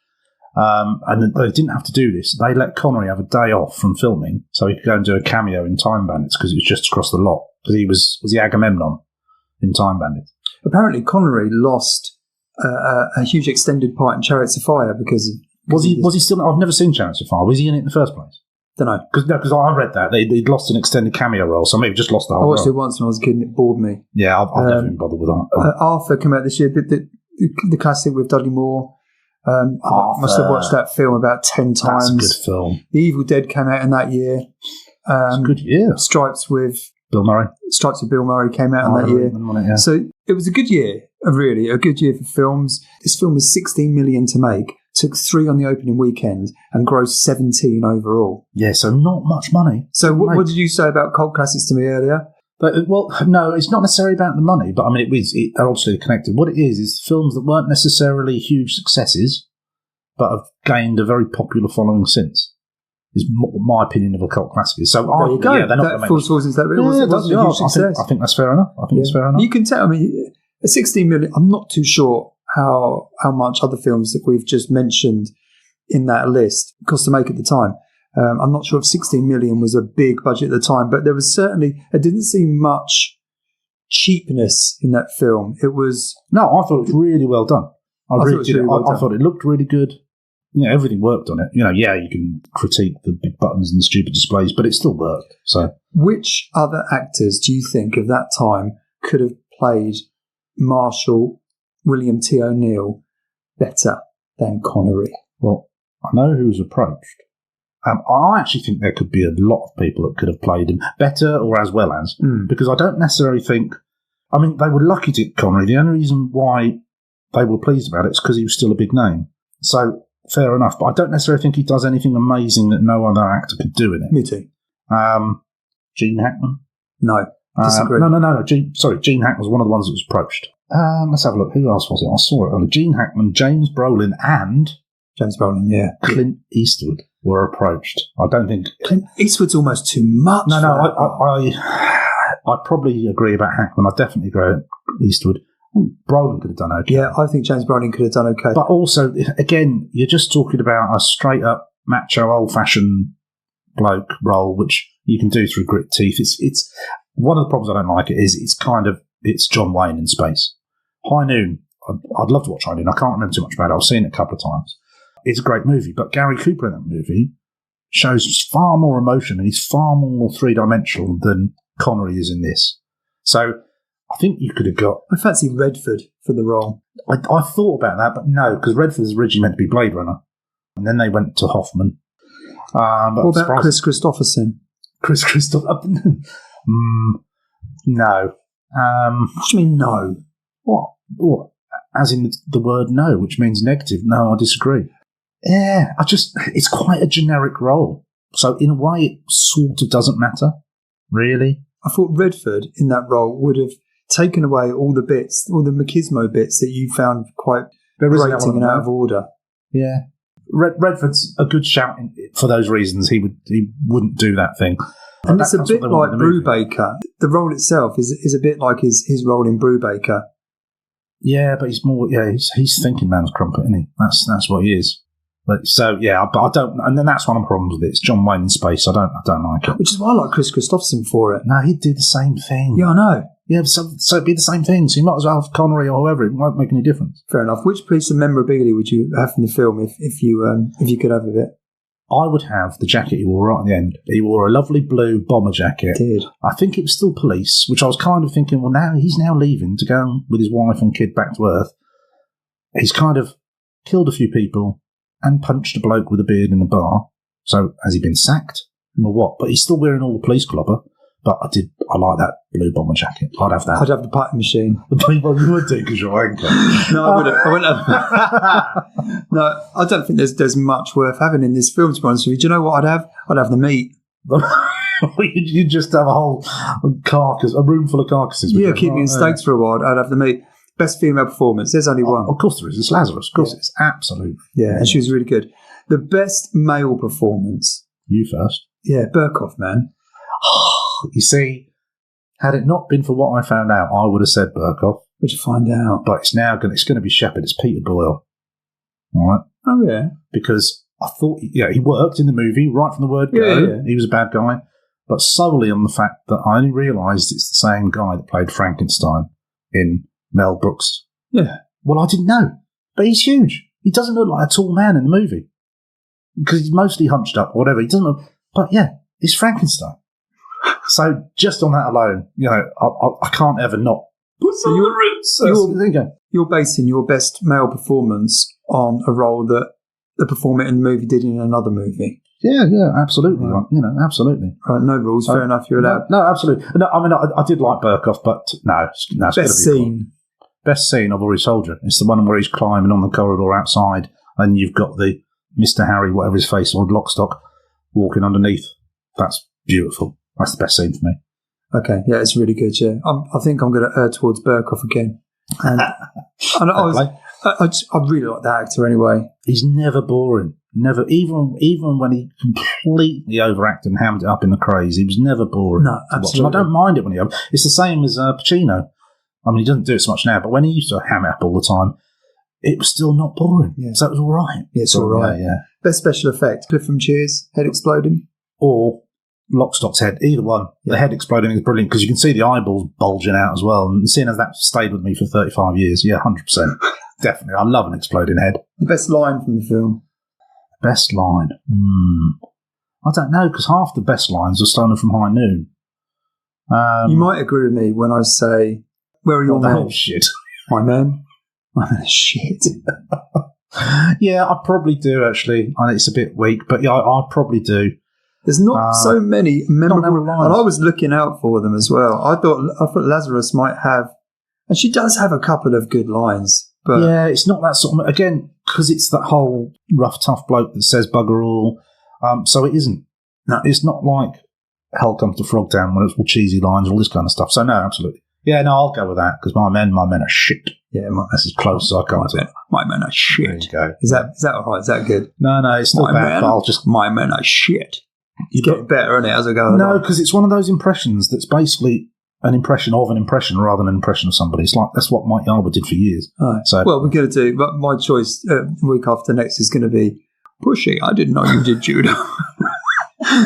and they didn't have to do this, they let Connery have a day off from filming so he could go and do a cameo in Time Bandits because it was just across the lot. Because he was the Agamemnon in Time Bandits. Apparently Connery lost a huge extended part in Chariots of Fire because of... Was he still... I've never seen Chariots of Fire. Was he in it in the first place? Don't know. Because I read that. They'd lost an extended cameo role, so maybe just lost the whole I watched role. it once when I was a kid and it bored me. Yeah, I've never been bothered with that. Arthur came out this year, but the classic with Dudley Moore. I must have watched that film about 10 times. That's a good film. The Evil Dead came out in that year. It's a good year. Stripes with Bill Murray came out in that year. Yeah. So it was a good year, really, a good year for films. This film was $16 million to make, took 3 on the opening weekend, and grossed 17 overall. Yeah, so not much money. So what did you say about cult classics to me earlier? But, well, no, it's not necessarily about the money, but I mean, it obviously connected. What it is films that weren't necessarily huge successes, but have gained a very popular following since. Is my opinion of a cult classic. So there you go. Yeah, they're not that falls towards that. It wasn't a huge success. I think that's fair enough. It's fair enough. You can tell. I mean, at 16 million, I'm not too sure how much other films that we've just mentioned in that list cost to make at the time. I'm not sure if 16 million was a big budget at the time, but there didn't seem much cheapness in that film. It was... No, I thought it was really well done. I thought it looked really good. Everything worked on it. You can critique the big buttons and the stupid displays, but it still worked. So, which other actors do you think of that time could have played Marshall William T. O'Neill better than Connery? Well, I know who was approached. I actually think there could be a lot of people that could have played him better or as well as, because I don't necessarily think... I mean, they were lucky to get Connery. The only reason why they were pleased about it is because he was still a big name. So, fair enough. But I don't necessarily think he does anything amazing that no other actor could do in it. Me too. Gene Hackman? No, disagree. No. Gene Hackman was one of the ones that was approached. Let's have a look. Who else was it? I saw it. Gene Hackman, James Brolin, and... James Brolin, yeah. Clint Eastwood were approached. I don't think... Clint Eastwood's almost too much. No, I probably agree about Hackman. I definitely agree with Eastwood. I think Brolin could have done okay. Yeah, I think James Brolin could have done okay. But also, again, you're just talking about a straight-up, macho, old-fashioned bloke role, which you can do through grit teeth. It's one of the problems I don't like it is it's John Wayne in space. High Noon, I'd love to watch High Noon. I can't remember too much about it. I've seen it a couple of times. It's a great movie, but Gary Cooper in that movie shows far more emotion and he's far more three-dimensional than Connery is in this. So I think you could have got... I fancy Redford for the role. I thought about that, but no, because Redford was originally meant to be Blade Runner. And then they went to Hoffman. What about Chris Christopherson? Chris Christopherson? No. What do you mean no? What? As in the word no, which means negative. No, I disagree. Yeah, it's quite a generic role. So in a way, it sort of doesn't matter, really. I thought Redford in that role would have taken away all the machismo bits that you found quite grating and out of order. Yeah. Redford's a good shout for those reasons. He wouldn't do that thing. And it's a bit like Brubaker. The role itself is a bit like his role in Brubaker. Yeah, but he's more. Yeah, he's thinking man's crumpet, isn't he? That's what he is. But I don't. And then that's one of the problems with it. It's John Wayne in space. I don't like it. Which is why I like Chris Christopherson for it. No, he'd do the same thing. Yeah, I know. Yeah, so it'd be the same thing. So you might as well have Connery or whoever. It won't make any difference. Fair enough. Which piece of memorabilia would you have from the film if you could have of it? I would have the jacket he wore right at the end. He wore a lovely blue bomber jacket. He did. I think it was still police, which I was kind of thinking, well, now he's leaving to go with his wife and kid back to Earth. He's kind of killed a few people and punched a bloke with a beard in a bar. So has he been sacked or what? But he's still wearing all the police clobber. But I like that blue bomber jacket. I'd have that. I'd have the putty machine. Well, you would do because you're anchor. No, I wouldn't. I wouldn't have. No, I don't think there's much worth having in this film, to be honest with you. Do you know what I'd have? I'd have the meat. You'd just have a whole carcass, a room full of carcasses. Yeah, keep me in steaks for a while. I'd have the meat. Best female performance. There's only one. Of course there is. It's Lazarus. Of course it's absolute. Yeah, and she was really good. The best male performance. You first. Yeah, Burkoff, man. You see, had it not been for what I found out, I would have said Burkoff. What'd you find out? But it's going to be Shepard. It's Peter Boyle. All right? Oh, yeah. Because I thought, he worked in the movie right from the word go. Yeah. He was a bad guy. But solely on the fact that I only realised it's the same guy that played Frankenstein in Mel Brooks. Yeah. Well, I didn't know. But he's huge. He doesn't look like a tall man in the movie. Because he's mostly hunched up or whatever. He doesn't look... But yeah, it's Frankenstein. So just on that alone, I can't ever not. So you're basing your best male performance on a role that the performer in the movie did in another movie. Yeah, absolutely. Right. Absolutely. Right, no rules. Fair enough. You're allowed. No, absolutely. No, I mean, I did like Burkoff, but no. It's best scene. Best scene I've already told you. It's the one where he's climbing on the corridor outside, and you've got the Mr. Harry, whatever his face was, Lockstock, walking underneath. That's beautiful. That's the best scene for me. Okay, yeah, it's really good. Yeah, I think I'm going to err towards Burkoff again. And I really like that actor anyway. He's never boring. Never, even when he completely overacted and hammed it up in the craze, he was never boring. No, absolutely. I don't mind it when he. It's the same as Pacino. I mean, he doesn't do it so much now, but when he used to ham it up all the time, it was still not boring. Yeah. So it was all right. Yeah, it's all right. Yeah. Best special effect: Cliff from Cheers, head exploding, or Lockstock's head. Either one. Yeah. The head exploding is brilliant because you can see the eyeballs bulging out as well. And seeing as that stayed with me for 35 years, 100%, definitely. I love an exploding head. The best line from the film. Best line. I don't know because half the best lines are stolen from High Noon. You might agree with me when I say, "Where are your men?" Oh shit, my men. My men are shit. Yeah, I probably do actually. I know it's a bit weak, but yeah, I probably do. There's not so many memorable lines, and I was looking out for them as well. I thought Lazarus might have, and she does have a couple of good lines. But yeah, it's not that sort of, again, because it's that whole rough, tough bloke that says bugger all. So it isn't. No, it's not like Hell Comes to Frogtown when it's all cheesy lines and all this kind of stuff. So no, absolutely. Yeah, no, I'll go with that because my men are shit. Yeah, that's as close as I come to it. My men are shit. There you go. Is that all right? Is that good? No, it's still bad. But my men are shit. You get better, isn't it, as I go along? No, because it's one of those impressions that's basically an impression of an impression rather than an impression of somebody. It's like that's what Mike Yarwood did for years. Right. So, well, we're going to do. But my choice week after next is going to be Pushy. I didn't know you did judo.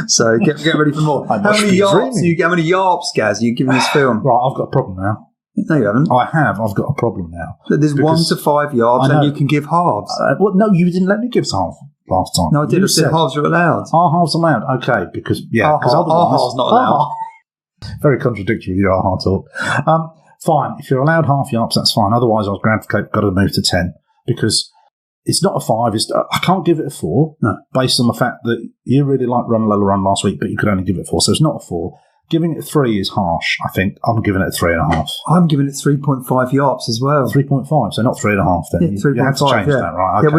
So get ready for more. How many yarps, Gaz, are you giving this film? Right, I've got a problem now. No, you haven't. I've got a problem now. There's 1 to 5 yarps, and you can give halves. No, you didn't let me give half last time. No, I did. I said halves are allowed. Are halves allowed? Okay, because otherwise halves not allowed. Very contradictory with your hard talk. Fine, if you're allowed half yarps, that's fine. Otherwise, I was got to move to 10 because it's not a 5. I can't give it a 4. No, based on the fact that you really liked Run Lola Run last week, but you could only give it 4, so it's not a 4. Giving it 3 is harsh, I think. I'm giving it a 3.5. I'm giving it 3.5 yarps as well. 3.5, so not 3.5 then. Yeah, 3.5. You have to change that, right? Okay,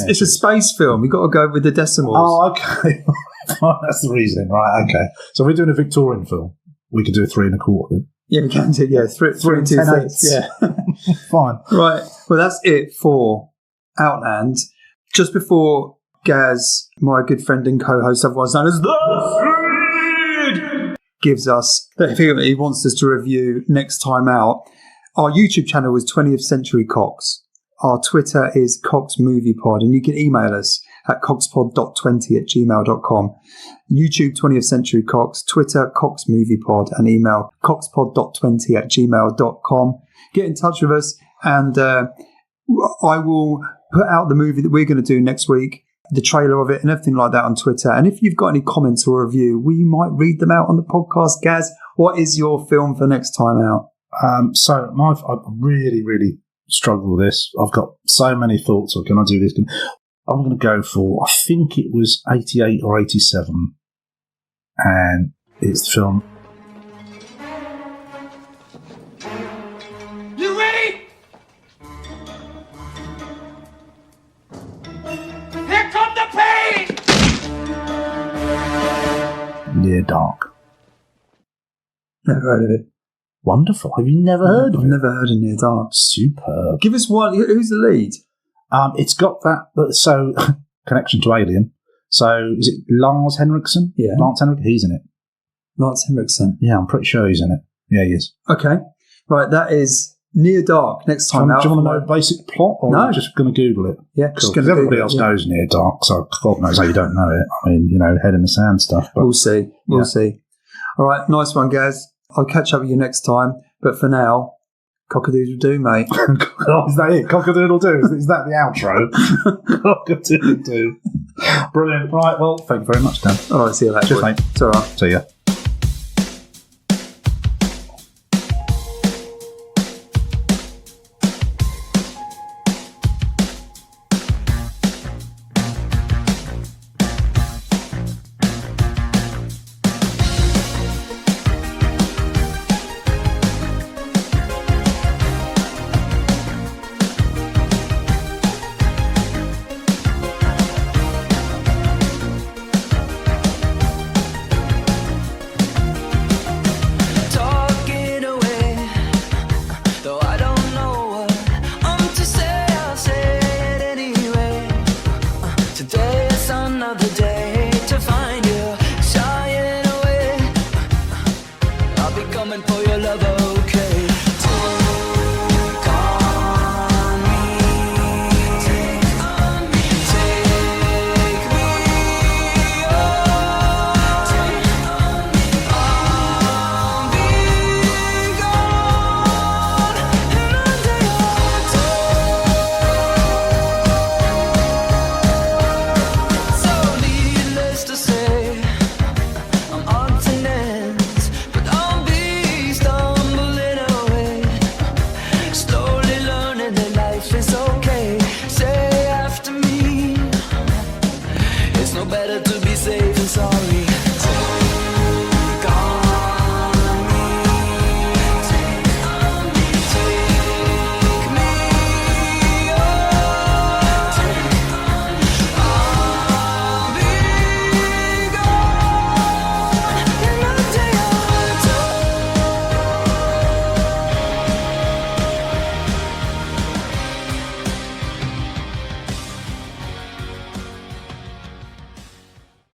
it's a space film. You've got to go with the decimals. Oh, okay. That's the reason, right? Okay. So if we're doing a Victorian film, we could do a 3.25 then. Yeah, we can do. Yeah, 3 and 2 thirds. Yeah. Fine. Right. Well, that's it for Outland. Just before Gaz, my good friend and co-host, otherwise known as the Swede, gives us the film he wants us to review next time out. Our YouTube channel is 20th Century Cox. Our Twitter is Cox Movie Pod, and you can email us at coxpod.20@gmail.com. YouTube 20th Century Cox, Twitter Cox Movie Pod, and email coxpod.20@gmail.com. Get in touch with us, and I will put out the movie that we're going to do next week, the trailer of it, and everything like that on Twitter. And if you've got any comments or review, we might read them out on the podcast. Gaz, what is your film for next time out? I really, really struggle with this. I've got so many thoughts. Can I do this? I'm going to go for, I think it was 88 or 87. And it's the film. You ready? Here come the pain! Near Dark. Never heard of it. Wonderful. Have you never heard of it? I've never heard of Near Dark. Superb. Give us one. Who's the lead? It's got that, so, connection to Alien. So, is it Lars Henriksen? Yeah. Lars Henriksen? He's in it. Lars Henriksen? Yeah, I'm pretty sure he's in it. Yeah, he is. Okay. Right, that is Near Dark. Next time out. Do you want to know the basic plot? Or are you just going to Google it? Yeah, cool. Because everybody else knows Near Dark, so God knows how you don't know it. I mean, head in the sand stuff. But, we'll see. We'll see. All right, nice one, Gaz. I'll catch up with you next time. But for now, cock-a-doodle-doo, mate. Is that it? Cock-a-doodle-doo? Is that the outro? Cock-a-doodle-doo. Brilliant. Right, well, thank you very much, Dan. All right, see you later. Cheers, mate. It's all right. See ya.